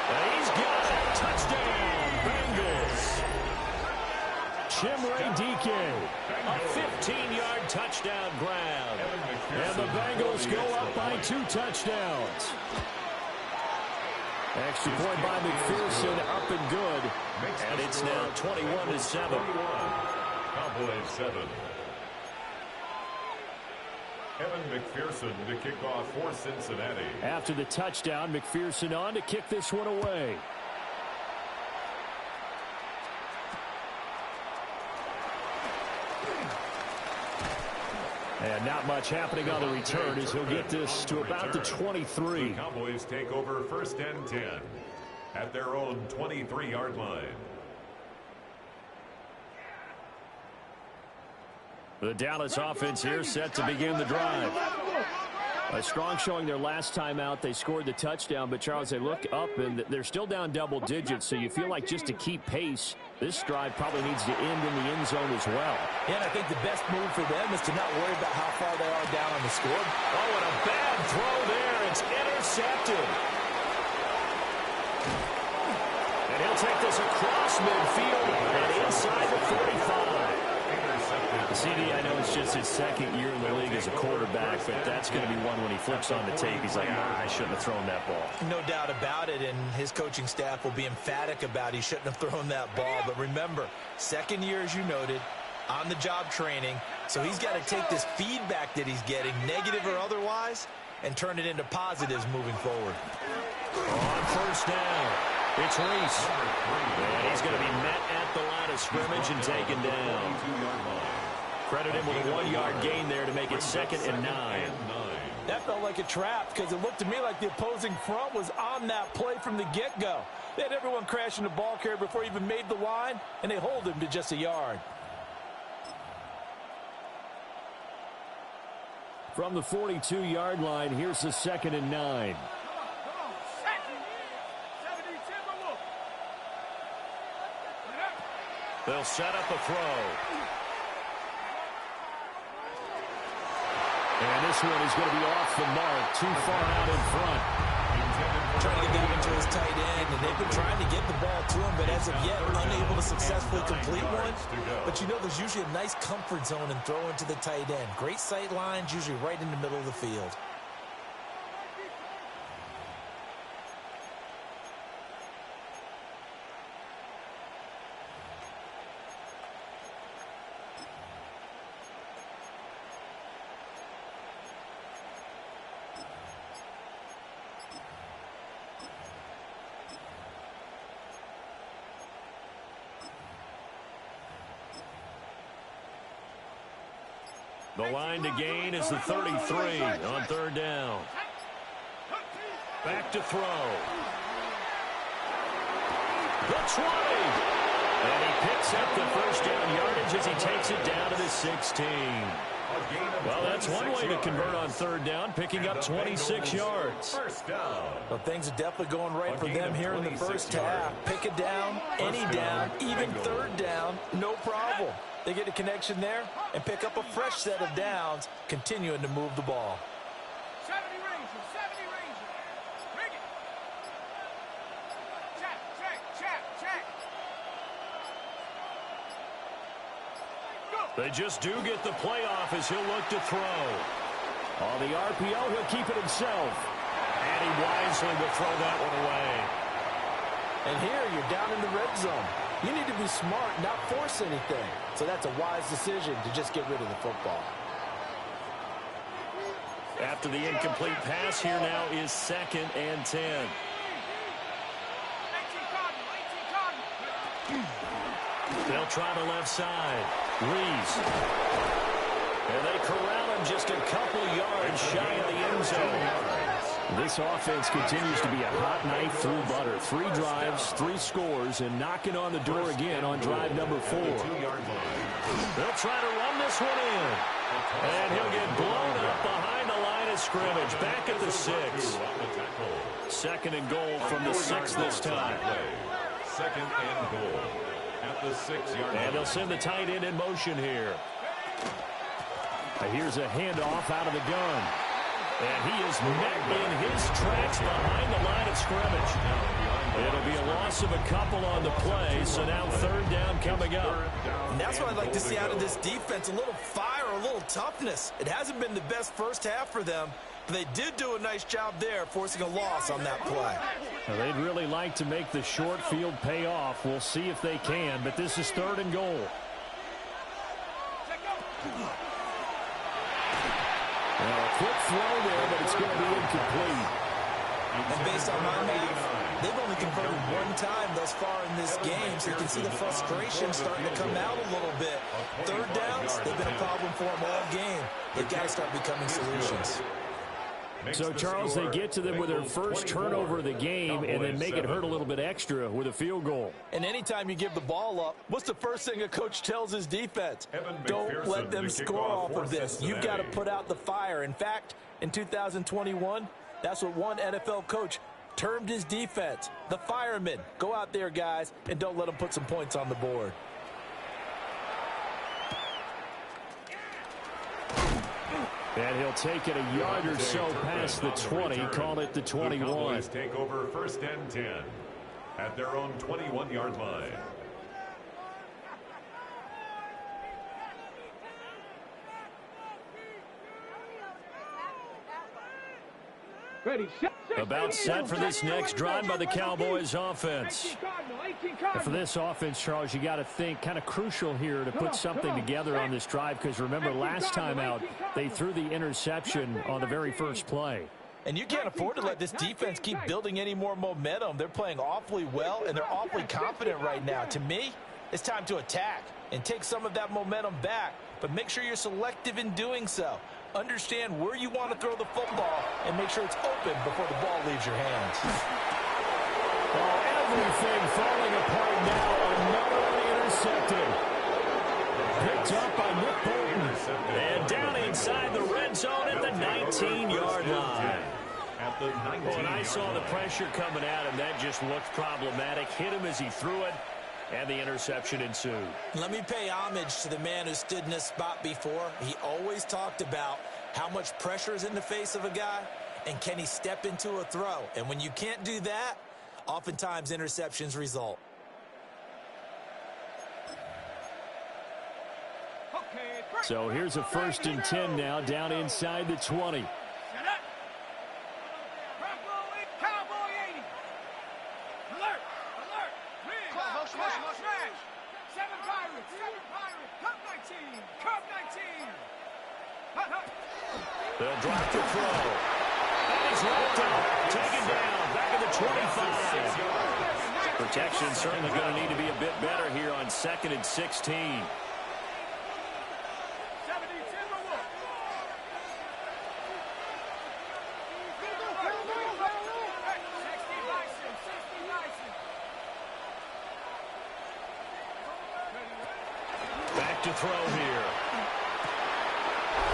And he's got it. Touchdown, Bengals. Chimere DK, a 15-yard touchdown grab. And the Bengals go up by 2 touchdowns. Extra point by McPherson, up and good. And it's now 21-7. Cowboys 7. Evan McPherson to kick off for Cincinnati. After the touchdown, McPherson on to kick this one away. And not much happening on the return as he'll get this to about the 23. The Cowboys take over first and 10 at their own 23-yard line. The Dallas offense here set to begin the drive. A strong showing their last time out. They scored the touchdown, but Charles, they look up and they're still down double digits, so you feel like just to keep pace, this drive probably needs to end in the end zone as well. Yeah, and I think the best move for them is to not worry about how far they are down on the score. Oh, and a bad throw there. It's intercepted. And he'll take this across midfield and inside the 45. CD, I know it's just his second year in the league as a quarterback, but that's going to be one when he flips on the tape. He's like, I shouldn't have thrown that ball. No doubt about it, and his coaching staff will be emphatic about he shouldn't have thrown that ball. But remember, second year, as you noted, on-the-job training, so he's got to take this feedback that he's getting, negative or otherwise, and turn it into positives moving forward. On first down, it's Reese. And he's going to be met at the line of scrimmage and taken down. Credit him with a 1-yard gain there to make it 2nd and 9. That felt like a trap because it looked to me like the opposing front was on that play from the get-go. They had everyone crashing the ball carrier before he even made the line, and they hold him to just a yard. From the 42-yard line, here's the 2nd and 9. They'll set up a throw. And this one is going to be off the mark, too far out in front. Trying to get that into his tight end, and they've been trying to get the ball to him, but as of yet, unable to successfully complete one. But you know there's usually a nice comfort zone in throwing to the tight end. Great sight lines, usually right in the middle of the field. The line to gain is the 33 on 3rd down. Back to throw. The 20. And he picks up the first down yardage as he takes it down to the 16. Well, that's one way to convert on 3rd down, picking up 26 yards. Well, things are definitely going right for them here in the first half. Pick a down, any down, even 3rd down, no problem. They get a connection there and pick up a fresh set of downs, continuing to move the ball. 70 Rangers, 70 Rangers. Bring it. Check. They just do get the playoff as he'll look to throw. On the RPO, he'll keep it himself. And he wisely will throw that one away. And here you're down in the red zone. You need to be smart, not force anything. So that's a wise decision to just get rid of the football. After the incomplete pass, here now is 2nd and 10. 18 Cardinal. They'll try the left side. Reese. And they corral him just a couple yards shy of the end zone. This offense continues to be a hot knife through butter. 3 drives, 3 scores, and knocking on the door again on drive number 4. They'll try to run this one in. And he'll get blown up behind the line of scrimmage. Back at the 6. 2nd and goal from the 6 this time. 2nd and goal at the 6-yard line. And they'll send the tight end in motion here. Here's a handoff out of the gun. And he is met in his tracks behind the line of scrimmage. It'll be a loss of a couple on the play, so now 3rd down coming up. And that's what I'd like to see out of this defense, a little fire, a little toughness. It hasn't been the best first half for them, but they did do a nice job there, forcing a loss on that play. Now, they'd really like to make the short field pay off. We'll see if they can, but this is 3rd and goal. Well, a quick throw there, but it's going to be incomplete. And based on my math, they've only converted 1 time thus far in this game, so you can see the frustration starting to come out a little bit. 3rd downs, they've been a problem for them all game. They've got to start becoming solutions. So, Charles, they get to them with their first turnover of the game and then make it hurt a little bit extra with a field goal. And anytime you give the ball up, what's the first thing a coach tells his defense? Don't let them score off of this. You've got to put out the fire. In fact, in 2021, that's what one NFL coach termed his defense, the firemen. Go out there, guys, and don't let them put some points on the board. And he'll take it a yard or so past the 20, call it the 21. The Cowboys take over 1st and 10 at their own 21-yard line. Ready, About set for this next drive by the Cowboys offense. And for this offense, Charles, you got to think kind of crucial here to put something together on this drive, because remember last time out they threw the interception on the very first play. And you can't afford to let this defense keep building any more momentum. They're playing awfully well, and they're awfully confident right now. To me, it's time to attack and take some of that momentum back, but make sure you're selective in doing so. Understand where you want to throw the football and make sure it's open before the ball leaves your hands. Well, everything falling apart now. Another one intercepted. Picked up by Nick Bolton. And down inside the red zone at the 19-yard line. When I saw the pressure coming at him, that just looked problematic. Hit him as he threw it, and the interception ensued. Let me pay homage to the man who stood in this spot before. He always talked about how much pressure is in the face of a guy, and can he step into a throw. And when you can't do that, oftentimes interceptions result. So here's a 1st and 10 now, down inside the 20. The drop to throw. And he's wrapped up. Taken down. Back at the 25. Protection certainly going to need to be a bit better here on 2nd and 16. Back to throw here.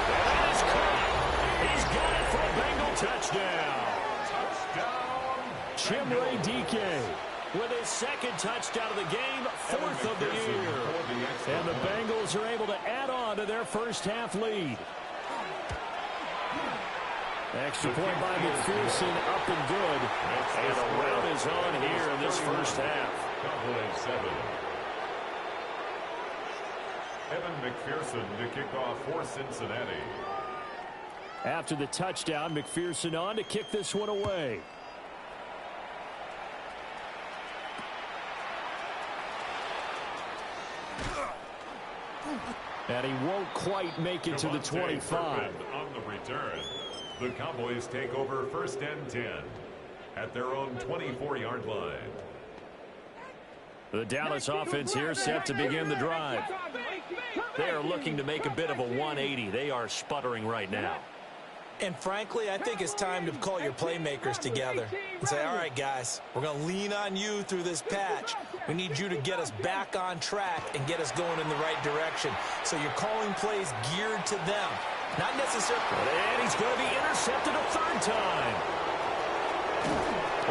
That is caught. He's got it for a Bengal touchdown. Chimray DK With his 2nd touchdown of the game, 4th of the year. And the Bengals are able to add on to their first half lead. Extra point by McPherson, up and good. And a rout is on here in this first half. Cowboys 7. Evan McPherson to kick off for Cincinnati. After the touchdown, McPherson on to kick this one away. And he won't quite make it to the 25. On the return, the Cowboys take over 1st and 10 at their own 24-yard line. The Dallas offense here set to begin the drive. They are looking to make a bit of a 180. They are sputtering right now. And frankly, I think it's time to call your playmakers together and say, all right, guys, we're going to lean on you through this patch. We need you to get us back on track and get us going in the right direction. So you're calling plays geared to them. Not necessarily. And he's going to be intercepted a 3rd time.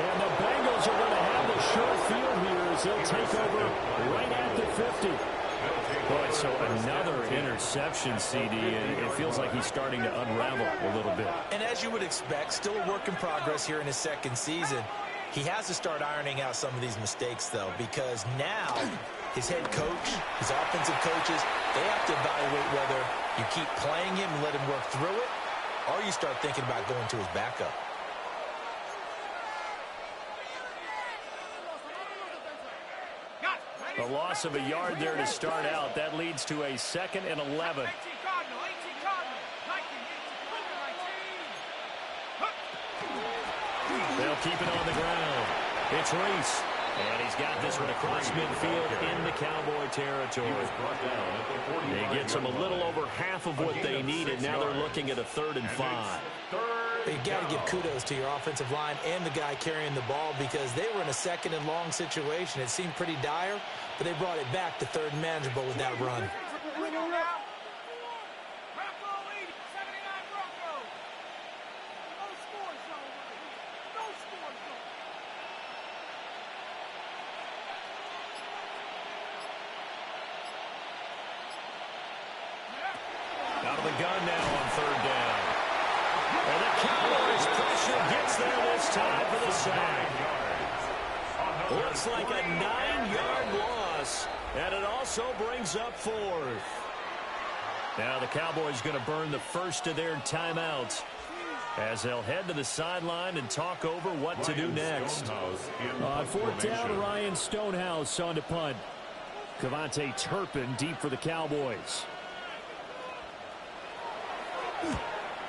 And the Bengals are going to have the short field here as they'll take over right at the 50. Boy, so another interception, CD, and it feels like he's starting to unravel a little bit. And as you would expect, still a work in progress here in his 2nd season. He has to start ironing out some of these mistakes, though, because now his head coach, his offensive coaches, they have to evaluate whether you keep playing him and let him work through it, or you start thinking about going to his backup. A loss of a yard there to start out. That leads to a 2nd and 11. They'll keep it on the ground. It's Reese. And he's got this one across midfield into Cowboy territory. He gets them a little over half of what they needed. Now they're looking at a 3rd and 5. You got to give kudos to your offensive line and the guy carrying the ball, because they were in a 2nd and long situation. It seemed pretty dire, but they brought it back to 3rd and manageable with that run. Out of the gun now on 3rd down. And the Cowboys pressure gets there this time for the sack. Looks like a 9-yard loss, and it also brings up 4th. Now the Cowboys going to burn the first of their timeouts. as they'll head to the sideline and talk over what to do next. On fourth down, Ryan Stonehouse on to punt. Cavante Turpin deep for the Cowboys.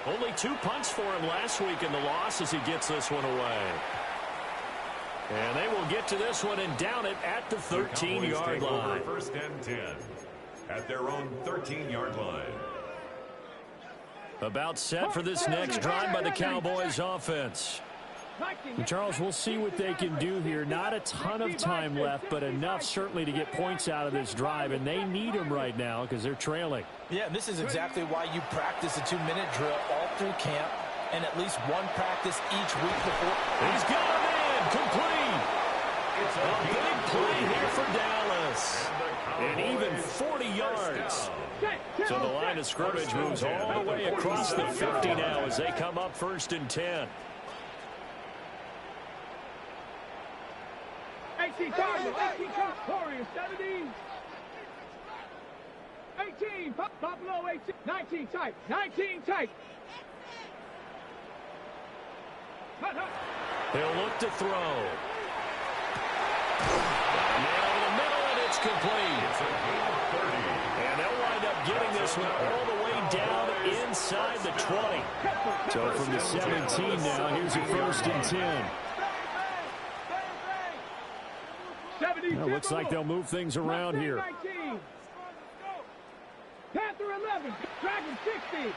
Only 2 punts for him last week in the loss as he gets this one away. And they will get to this one and down it at the 13-yard line. First and 10 at their own 13-yard line. About set for this next drive by the Cowboys offense. And Charles, we'll see what they can do here. Not a ton of time left, but enough certainly to get points out of this drive, and they need them right now because they're trailing. Yeah, and this is exactly why you practice a 2-minute drill all through camp and at least one practice each week before. He's got him in, complete. It's a big play here for Dallas. And even 40 yards. So the line of scrimmage moves all the way across the 50 now as they come up first and 10. 18 targets, 18 Warriors, 17. 18, Buffalo, 18, 19 tight, 19 tight. He'll look to throw. Man over the middle, and it's complete. And they'll wind up getting this one all the way down inside the 20. So from the 17 now, here's a first and 10. Well, looks like they'll move things around here. Panther 11, Dragon 60.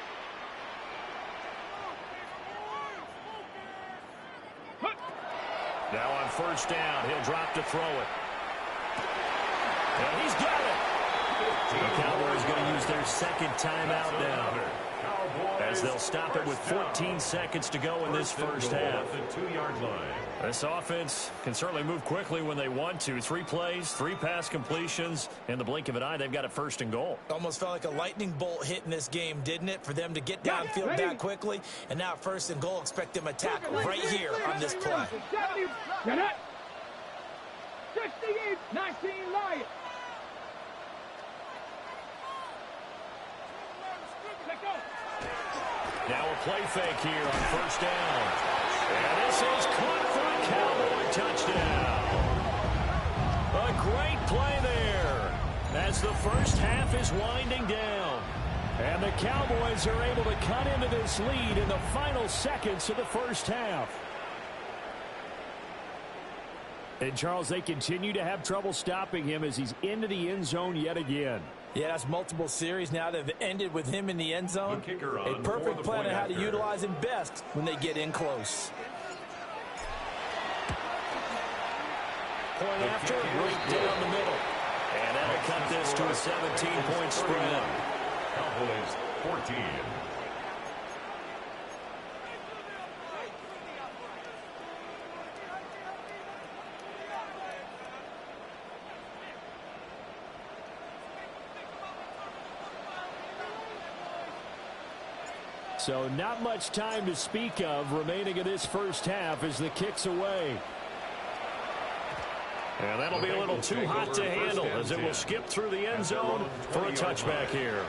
Now on first down, he'll drop to throw it. And he's got it. The Cowboys going to use their second timeout now, as they'll stop it with 14 seconds to go in this first half. This offense can certainly move quickly when they want to. 3 plays, 3 pass completions. In the blink of an eye, they've got it first and goal. Almost felt like a lightning bolt hit in this game, didn't it? For them to get downfield that quickly. And now first and goal, expect them to tackle right here on this play. 68, 19 Lions. Now a play fake here on first down. And this is caught for a Cowboy touchdown. A great play there as the first half is winding down. And the Cowboys are able to cut into this lead in the final seconds of the first half. And, Charles, they continue to have trouble stopping him as he's into the end zone yet again. Yeah, that's multiple series now that have ended with him in the end zone. A perfect plan on how to utilize him best when they get in close. Point after, right down the middle. And that'll cut this to a 17-point spread. Cowboys 14. So not much time to speak of remaining in this first half as the kick's away. And that'll be a little too hot to handle as it will skip through the end zone for a touchback here.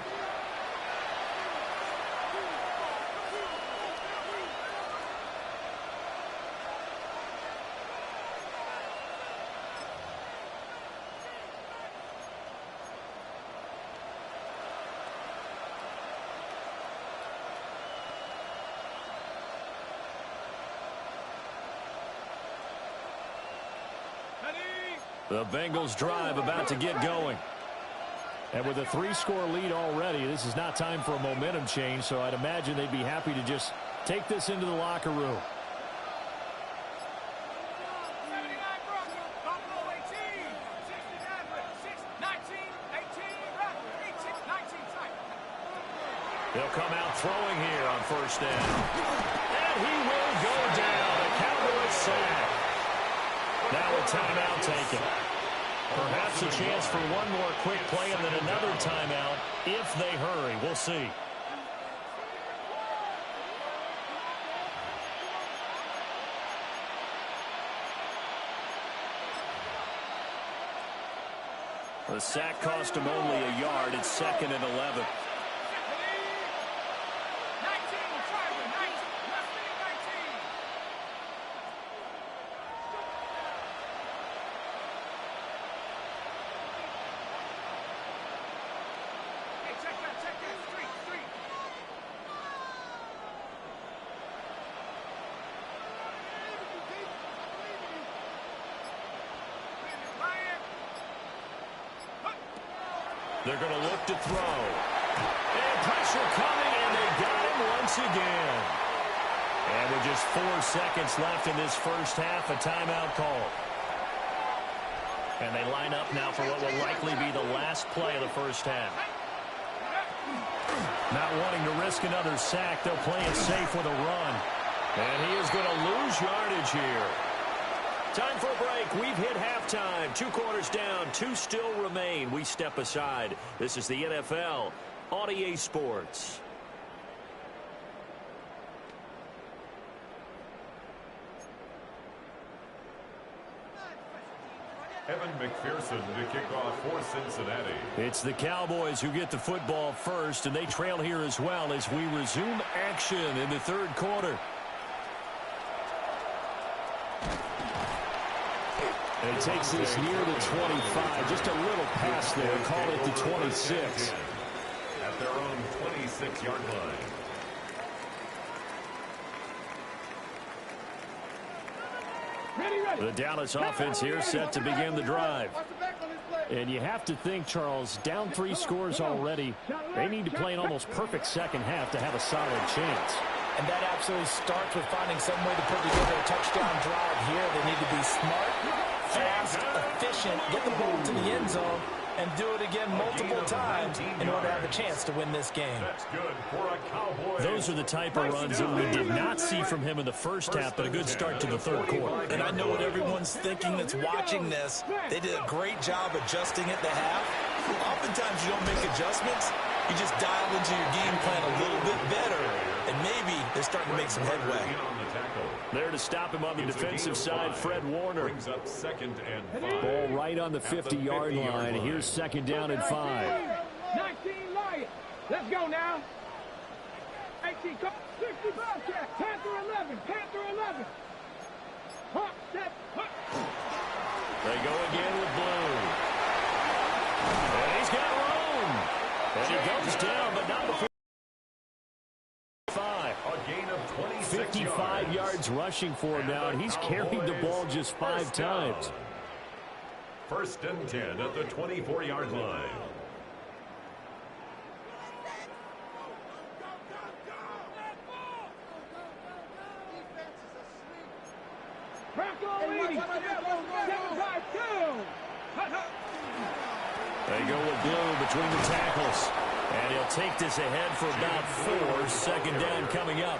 The Bengals drive about to get going. And with a 3-score lead already, this is not time for a momentum change, so I'd imagine they'd be happy to just take this into the locker room. They'll come out throwing here on first down. And he will go down. The Cowboys sack. Now a timeout taken. Perhaps a chance for one more quick play and then another timeout if they hurry. We'll see. The sack cost him only a yard. It's 2nd and 11. They're going to look to throw. And pressure coming, and they got him once again. And with just 4 seconds left in this first half, a timeout call. And they line up now for what will likely be the last play of the first half. Not wanting to risk another sack, they'll play it safe with a run. And he is going to lose yardage here. Time for a break. We've hit halftime. 2 quarters down. 2 still remain. We step aside. This is the NFL on EA Sports. Evan McPherson to kick off for Cincinnati. It's the Cowboys who get the football first, and they trail here as well as we resume action in the third quarter. And it takes this near the 25, just a little pass there, call it the 26. At their own 26-yard line. The Dallas offense here set to begin the drive. And you have to think, Charles, down 3 scores already. They need to play an almost perfect second half to have a solid chance. And that absolutely starts with finding some way to put together a touchdown drive here. They need to be smart, fast, efficient, get the ball to the end zone, and do it again multiple times in order to have a chance to win this game. That's good for a Cowboy. Those are the type of runs that we did not see from him in the first half, but a good start to the third quarter. And I know what everyone's thinking that's watching this. They did a great job adjusting at the half. Oftentimes you don't make adjustments. You just dial into your game plan a little bit better, and maybe they're starting to make some headway. There to stop him on the defensive side, Fred Warner. Brings up 2nd and 5. Ball right on the 50-yard line. Here's 2nd down and 5. 19 Lions. Let's go now. 18, 60 Bobcat. Panther 11. Panther 11. Hop, step, hop. They go again with Blue. And he's got room. And he goes down, but not before 5. A gain of 26 55 yards rushing for him now, and he's carried the ball just 5 times. 1st and 10 at the 24-yard line. They go with Blue between the tackles. And he'll take this ahead for about 4. 2nd down coming up.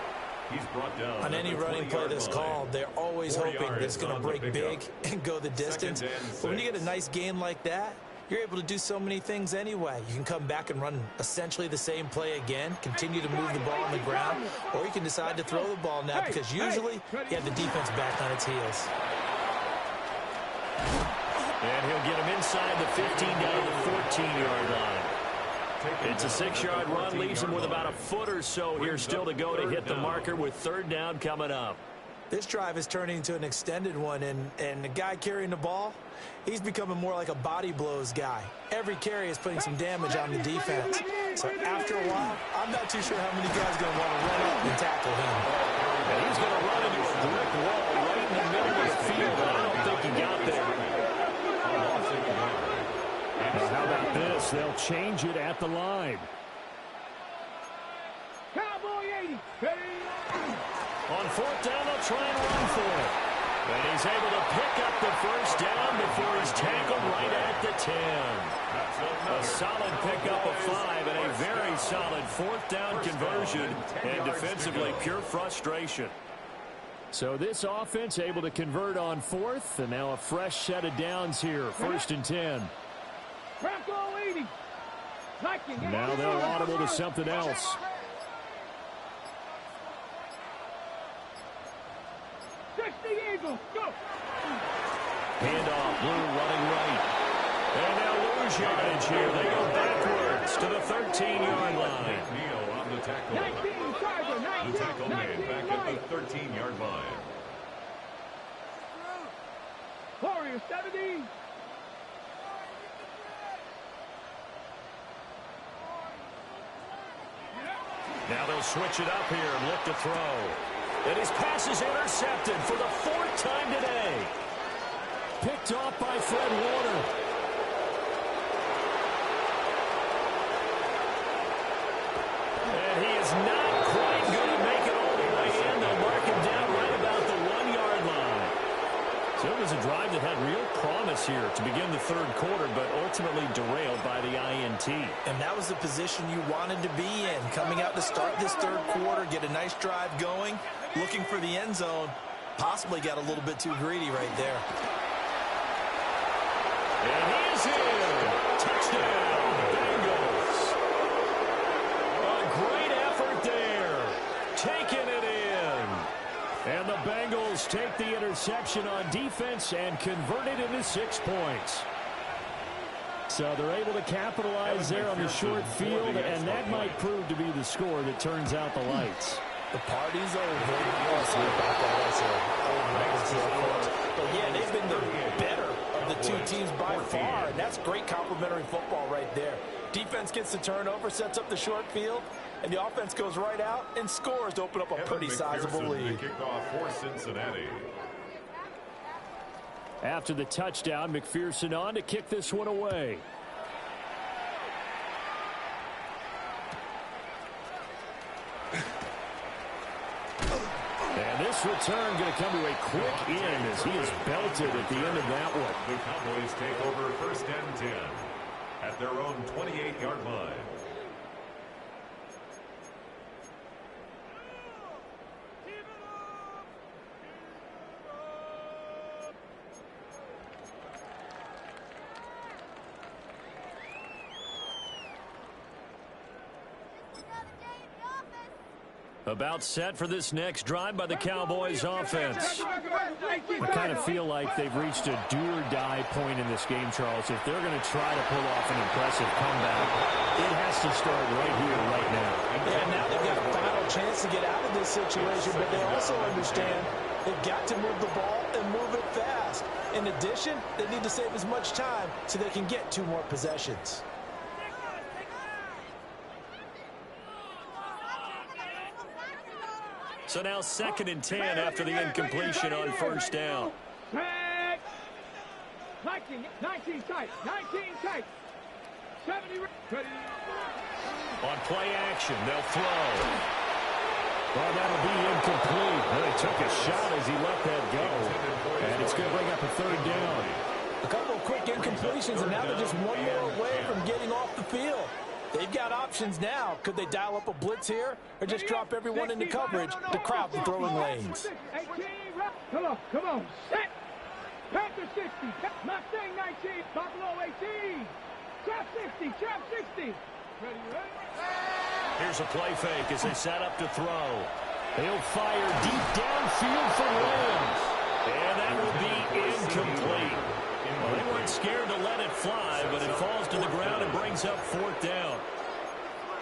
He's brought down On any running play that's called, they're always hoping that it's going to break big and go the distance. But when you get a nice gain like that, you're able to do so many things anyway. You can come back and run essentially the same play again, continue to move the ball on the ground, or you can decide to throw the ball now because usually you have the defense back on its heels. And he'll get him inside the 15 down to the 14-yard line. It's a 6-yard run, leaves him with about a foot or so here still to go to hit the marker with 3rd down coming up. This drive is turning into an extended one, and the guy carrying the ball, he's becoming more like a body blows guy. Every carry is putting some damage on the defense. So after a while, I'm not too sure how many guys are going to want to run up and tackle him. And he's going to run into a brick wall right in the middle of the field, and I don't think he got there. Now, how about this? They'll change it at the line. Cowboy 80. On 4th down, they'll try and run for it. And he's able to pick up the 1st down before he's tackled right at the 10. A solid pickup of 5 and a very solid 4th down conversion. And defensively, pure frustration. So this offense able to convert on 4th, and now a fresh set of downs here. 1st and 10. Bronco 80. Now they'll audible to something else. 60 Eagles. Go. Handoff, Blue running right. And they'll lose yardage here. They go backwards to the 13-yard line. Neal on the tackle. 19 Tiger. 19. The tackle made back at the 13-yard line. Warrior 70. Now they'll switch it up here and look to throw. And his pass is intercepted for the 4th time today. Picked off by Fred Warner. is not quite going to make it all the way in. They'll mark him down right about the 1-yard line. So it was a drive that had real promise here to begin the third quarter, but ultimately derailed by the INT. And that was the position you wanted to be in. Coming out to start this third quarter, get a nice drive going, looking for the end zone. Possibly got a little bit too greedy right there. And he is in. Touchdown, Bengals. A great effort there. Taking it in. And the Bengals take the interception on defense and convert it into 6 points. So they're able to capitalize there on the short field, and that might prove to be the score that turns out the lights. The party's over. But yeah, they've been the better of the two teams by far, and that's great complementary football right there. Defense gets the turnover, sets up the short field, and the offense goes right out and scores to open up a pretty sizable lead. Kickoff for Cincinnati. After the touchdown, McPherson on to kick this one away. And this return going to come to a quick end as he is belted at the end of that one. The Cowboys take over 1st and 10 at their own 28-yard line. About set for this next drive by the Cowboys offense. I kind of feel like they've reached a do-or-die point in this game, Charles. If they're going to try to pull off an impressive comeback, it has to start right here, right now. Yeah, now they've got a final chance to get out of this situation, but they also understand they've got to move the ball and move it fast. In addition, they need to save as much time so they can get 2 more possessions. So now 2nd and 10 after the incompletion on 1st down. 19 tight. 19 tight. 70. On play action, they'll throw. Well, that'll be incomplete. Well, he took a shot as he let that go. And it's going to bring up a 3rd down. A couple of quick incompletions, and now they're just 1 more away from getting off the field. They've got options now. Could they dial up a blitz here or just drop everyone into coverage to crowd the throwing lanes? 18, come on, set. Panther 60, Mustang 19, Buffalo 18, Trap 60, Trap 60. Ready? Here's a play fake as they set up to throw. He'll fire deep downfield for Williams. And that will be incomplete. Well, they weren't scared to let it fly, but it falls to the ground and brings up 4th down.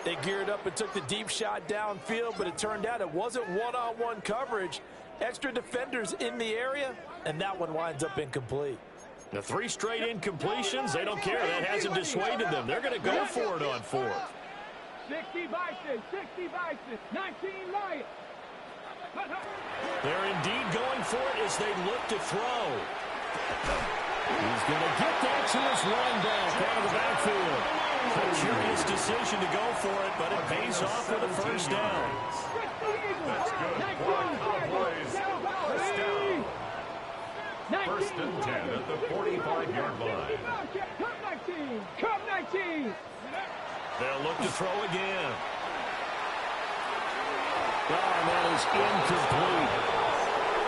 They geared up and took the deep shot downfield, but it turned out it wasn't one-on-one coverage. Extra defenders in the area, and that one winds up incomplete. The 3 straight incompletions, they don't care. That hasn't dissuaded them. They're going to go for it on 4th. 60 Bison, 19 Lions. They're indeed going for it as they look to throw. He's going to get that to his running back out of the backfield. A curious decision to go for it, but it pays off with a 1st down. That's good. 1st down. 1st and 10 at the 45-yard line. Come 19. They'll look to throw again. And that is incomplete.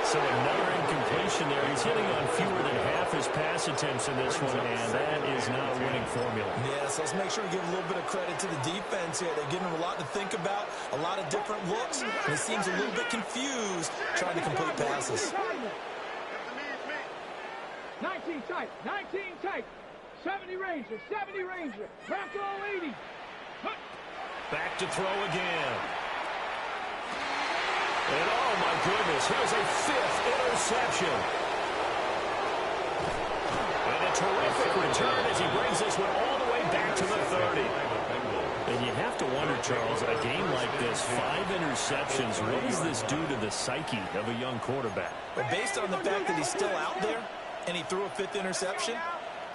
So another incompletion there. He's hitting on fewer than half his pass attempts in this one, and that is not a winning formula. Yes, let's make sure we give a little bit of credit to the defense here. They're giving him a lot to think about, a lot of different looks, and he seems a little bit confused trying to complete passes. 19 tight, 70 Ranger, Bronco 80. Back to throw again. And oh my goodness, here's a 5th interception. And a terrific return as he brings this one all the way back to the 30. And you have to wonder, Charles, a game like this, 5 interceptions, what does this do to the psyche of a young quarterback? But based on the fact that he's still out there and he threw a 5th interception,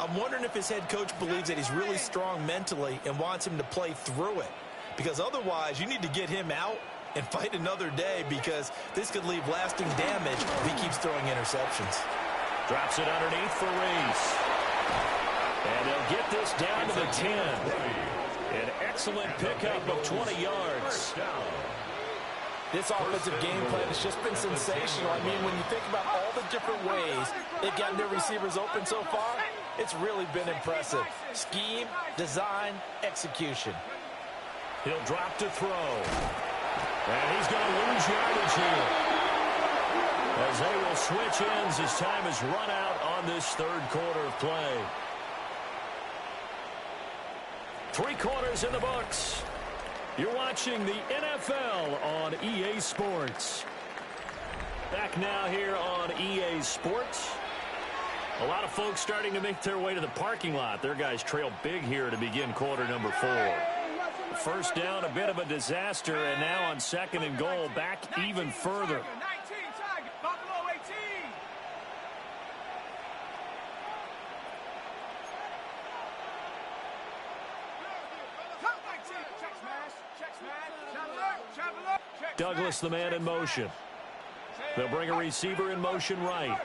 I'm wondering if his head coach believes that he's really strong mentally and wants him to play through it. because otherwise you need to get him out and fight another day, because this could leave lasting damage if he keeps throwing interceptions. Drops it underneath for Reese. And they'll get this down to the 10. An excellent pickup of 20 yards. This offensive game plan has just been sensational. I mean, when you think about all the different ways they've gotten their receivers open so far, it's really been impressive. Scheme, design, execution. He'll drop to throw. And he's going to lose yardage here, as they will switch ends as time is run out on this third quarter of play. 3 quarters in the books. You're watching the NFL on EA Sports. Back now here on EA Sports. A lot of folks starting to make their way to the parking lot. Their guys trail big here to begin quarter number 4. First down, a bit of a disaster, and now on 2nd and goal, back even further. Douglas, the man in motion. They'll bring a receiver in motion right.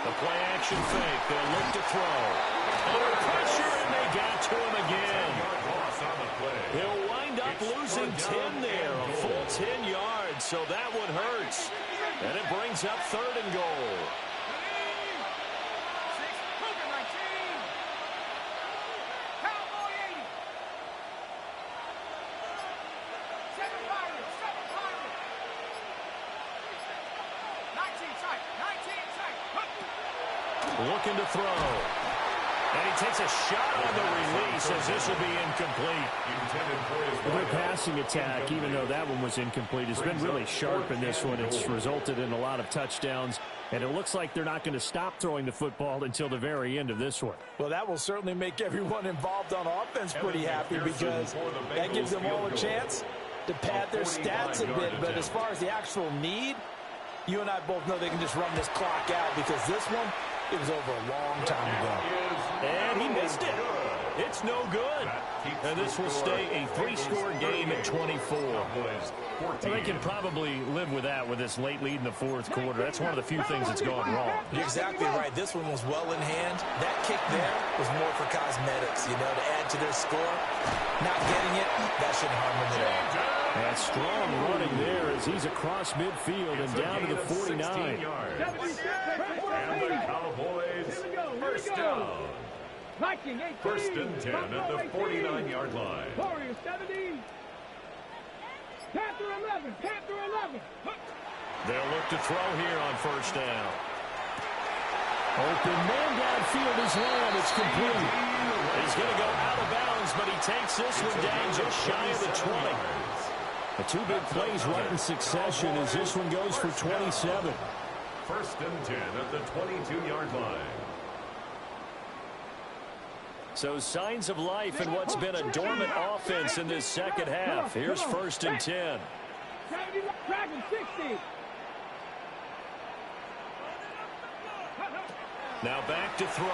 The play-action fake. They'll look to throw. Under pressure, and they got to him again. He'll wind up losing 10 there, a full 10 yards, so that one hurts. And it brings up 3rd and goal. Looking to throw. And he takes a shot on the release, as this will be incomplete. Their passing attack, even though that one was incomplete, has been really sharp in this one. It's resulted in a lot of touchdowns, and it looks like they're not going to stop throwing the football until the very end of this one. Well, that will certainly make everyone involved on offense pretty happy, because that gives them all a chance to pad their stats a bit. But as far as the actual need, you and I both know they can just run this clock out, because this one, it was over a long time ago. And he missed it. It's no good. And this will stay a 3-score game at 24. Well, they can probably live with that with this late lead in the 4th quarter. That's one of the few things that's gone wrong. You're exactly right. This one was well in hand. That kick there was more for cosmetics, to add to their score. Not getting it, that shouldn't harm them at all. And strong running there as he's across midfield and down to the 49. And the Cowboys, first down. 1st and 10 at the 49-yard line. Warriors 70. Panther 11. Panther 11. They'll look to throw here on 1st down. Open man downfield is Lamb. It's complete. He's going to go out of bounds, but he takes this one down just shy of the 20. The 2 big plays right in succession as this one goes for 27. 1st and 10 at the 22-yard line. So signs of life in what's been a dormant offense in this second half. Here's 1st and 10. Dragon 60. Now back to throw.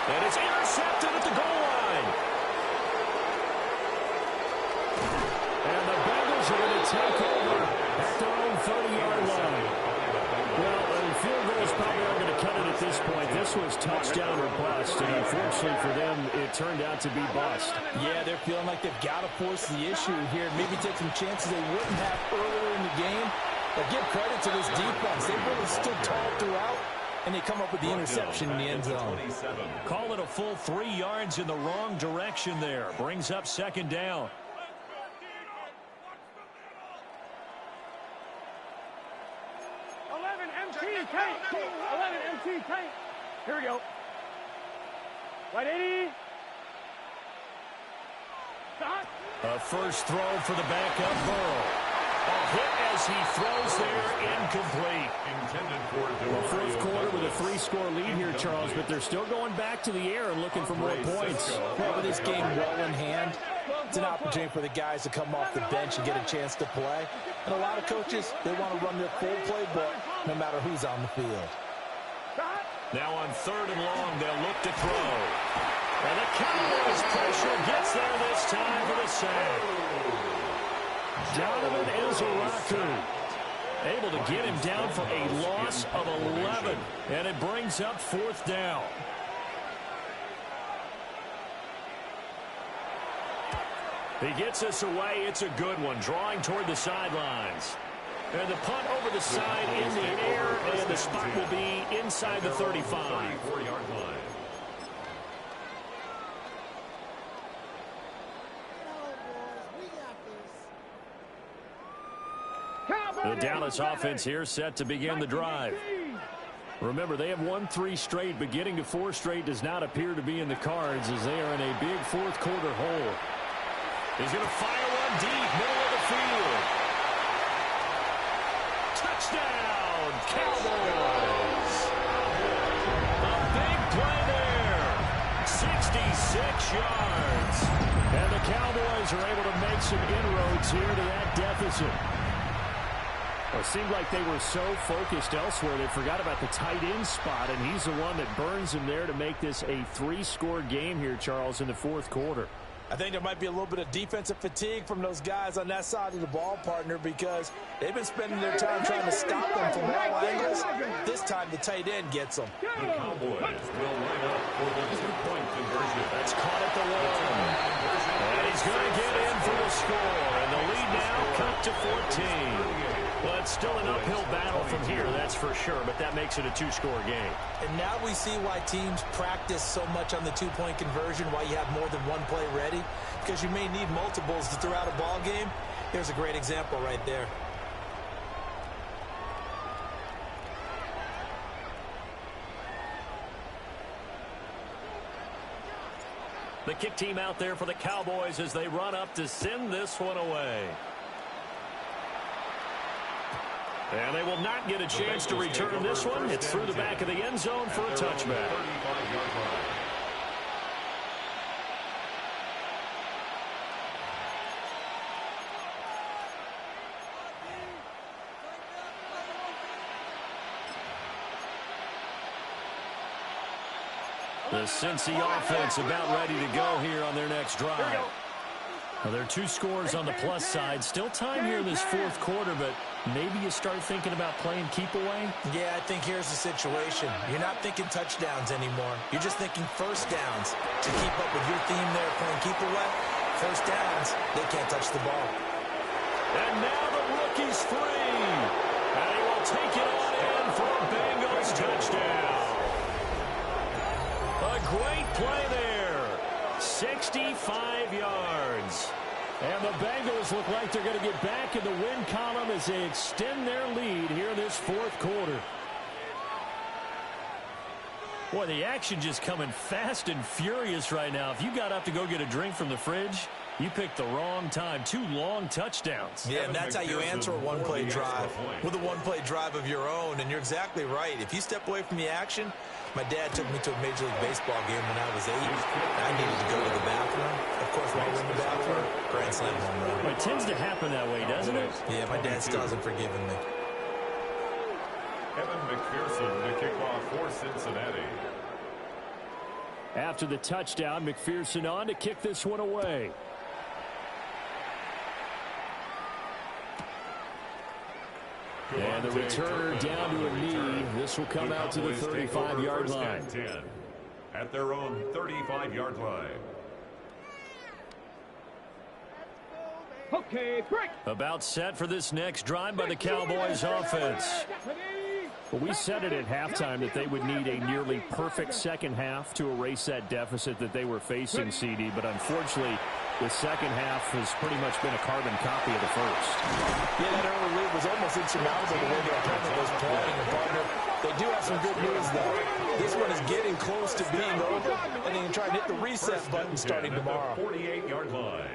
And it's intercepted at the goal line. And the Bengals are going to take over at their own 30-yard line. Well, the field goal is probably not going to cut it at this point. This was touchdown or bust, and unfortunately for them, it turned out to be bust. Yeah, they're feeling like they've got to force the issue here. Maybe take some chances they wouldn't have earlier in the game. But give credit to this defense. They really stood tall throughout, and they come up with the interception in the end zone. Call it a full 3 yards in the wrong direction there. Brings up 2nd down. Here we go. Right 80. Stop. A first throw for the backup Burrow. A hit as he throws there, incomplete. Intended for The 4th quarter with a 3-score lead here, Charles, but they're still going back to the air and looking for more points. Well, with this game well in hand, It's an opportunity for the guys to come off the bench and get a chance to play. And a lot of coaches, they want to run their full playbook no matter who's on the field. Now on 3rd and long, they'll look to throw. And the Cowboys pressure gets there this time for the sack. Donovan Ezeraku able to get him down for a loss of 11. And it brings up 4th down. He gets us away. It's a good one, drawing toward the sidelines. And the punt over the side in the air, and the spot will be inside the 35. 34-yard line. The Dallas offense here set to begin the drive. Remember, they have won 3 straight, but getting to 4 straight does not appear to be in the cards as they are in a big 4th quarter hole. He's going to fire one deep, middle of the field. Touchdown, Cowboys! A big play there. 66 yards. And the Cowboys are able to make some inroads here to that deficit. Well, it seemed like they were so focused elsewhere they forgot about the tight end spot, and he's the one that burns them there to make this a 3-score game here, Charles, in the 4th quarter. I think there might be a little bit of defensive fatigue from those guys on that side of the ball, partner, because they've been spending their time trying to stop them from all angles. This time the tight end gets them. The Cowboys will line up for the 2-point conversion. That's caught at the 1. And he's going to get in for the score. And the lead now cut to 14. Well, it's still an uphill battle from here, that's for sure, but that makes it a 2-score game. And now we see why teams practice so much on the 2-point conversion, why you have more than one play ready, because you may need multiples to throw out a ball game. Here's a great example right there. The kick team out there for the Cowboys as they run up to send this one away. And they will not get a chance to return this one. It's through the back of the end zone for a touchback. The Cincy offense about ready to go here on their next drive. Well, there are 2 scores on the plus side. Still time here in this 4th quarter, but maybe you start thinking about playing keep away? Yeah, I think here's the situation. You're not thinking touchdowns anymore. You're just thinking first downs. To keep up with your theme there, playing keep away, first downs, they can't touch the ball. And now the rookie's free. And he will take it on in for a Bengals touchdown. A great play there. 65 yards. And the Bengals look like they're going to get back in the win column as they extend their lead here in this 4th quarter. Boy, the action just coming fast and furious right now. If you got up to go get a drink from the fridge, you picked the wrong time. 2 long touchdowns. Yeah, and that's how you answer a one-play drive with a one-play drive of your own. And you're exactly right. If you step away from the action, my dad took me to a Major League Baseball game when I was 8. I needed to go to the bathroom. Of course, while we're in the bathroom, grand slam home run. Well, it tends to happen that way, doesn't it? Yeah, my dad still hasn't forgiven me. Evan McPherson to kick off for Cincinnati. After the touchdown, McPherson on to kick this one away. And the returner down to a knee. This will come out to the 35-yard line. At their own 35-yard line. Okay, break. About set for this next drive by the Cowboys offense. Well, we said it at halftime that they would need a nearly perfect second half to erase that deficit that they were facing, CD. But unfortunately, the second half has pretty much been a carbon copy of the first. Yeah, that early lead was almost insurmountable the way the opponent was playing. And partner, they do have some good news, though. This one is getting close to being over, and they can try and hit the reset button starting tomorrow. 48-yard line.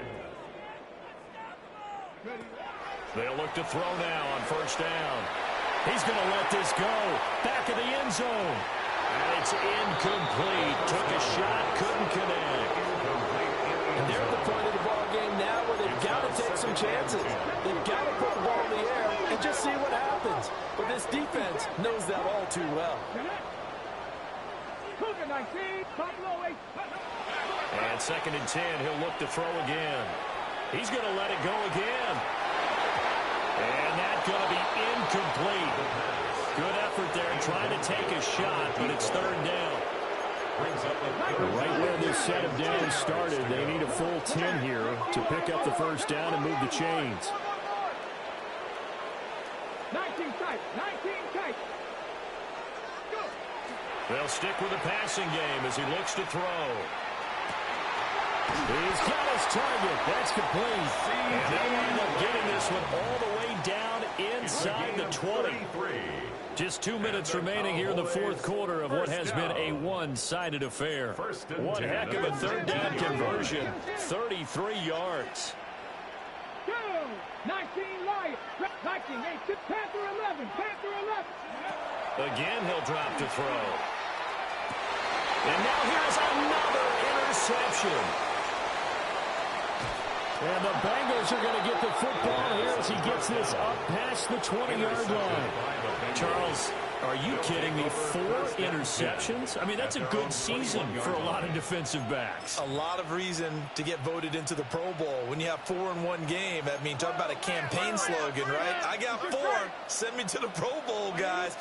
They'll look to throw now on first down. He's going to let this go. Back of the end zone. And it's incomplete. Took a shot, couldn't connect. Incomplete And they're at the point of the ball game now where they've got to take some chances. They've got to put the ball in the air and just see what happens. But this defense knows that all too well. And 2nd and 10, he'll look to throw again. He's going to let it go again. And that's going to be incomplete. Good effort there trying to take a shot, but it's 3rd down. Right where this set of downs started, they need a full 10 here to pick up the 1st down and move the chains. 19 tight, 19 tight. They'll stick with the passing game as he looks to throw. He's got his target. That's complete. And they'll end up getting this one all the way down inside the 20. Just 2 minutes remaining here in the 4th quarter of what has been a one-sided affair. One heck of a 3rd down conversion. 33 yards. 19 Lions. 19, 8, Panther 11. Panther 11. Again, he'll drop to throw. And now here's another interception. And the Bengals are going to get the football here as he gets this up past the 20-yard line. Charles, are you kidding me? 4 interceptions? I mean, that's a good season for a lot of defensive backs. A lot of reason to get voted into the Pro Bowl. When you have 4 in one game, I mean, talk about a campaign slogan, right? I got 4. Send me to the Pro Bowl, guys.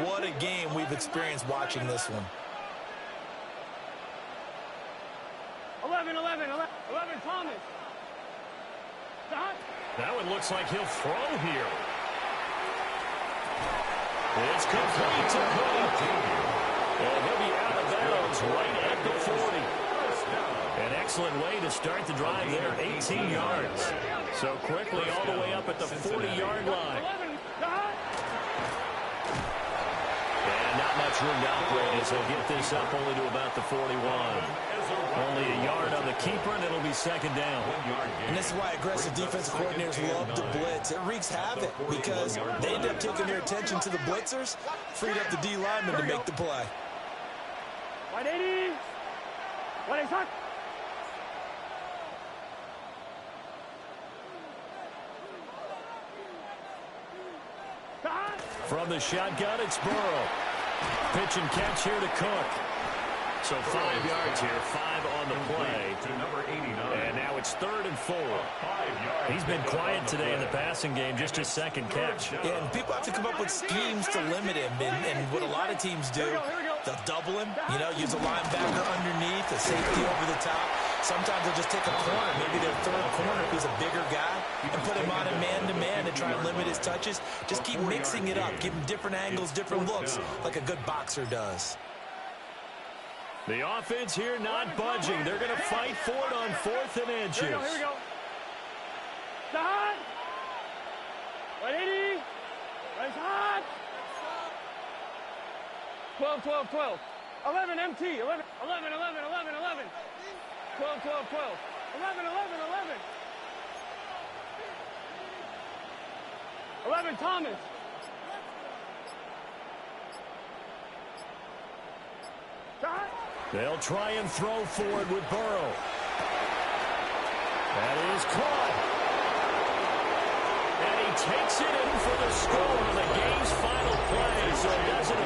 What a game we've experienced watching this one. 11 Thomas. That one looks like he'll throw here. It's complete to Cook. And he'll be out of bounds right at the 40. An excellent way to start the drive there, 18 yards. So quickly all the way up at the 40-yard line. And not much room to operate as he'll get this up only to about the 41. Only a yard on the keeper, and it'll be 2nd down. And this is why aggressive defensive coordinators love to blitz. It wreaks havoc because they end up taking their attention to the blitzers, freed up the D lineman to make the play. 180. 180. From the shotgun, it's Burrow. Pitch and catch here to Cook. So 5 yards here, 5 on the play. And now it's 3rd and 4. He's been quiet today in the passing game, just his 2nd catch. Yeah, and people have to come up with schemes to limit him. And what a lot of teams do, they'll double him, use a linebacker underneath, a safety over the top. Sometimes they'll just take a corner, maybe their 3rd corner if he's a bigger guy, and put him on a man-to-man to try and limit his touches. Just keep mixing it up, give him different angles, different looks, like a good boxer does. The offense here not budging. They're going to fight for it on 4th and inches. Here we go. Stop. 180. Nice hot. 12. 11 MT. 11. 12. 11 Thomas. Stop. They'll try and throw forward with Burrow. That is caught. And he takes it in for the score on the game's final play, so it doesn't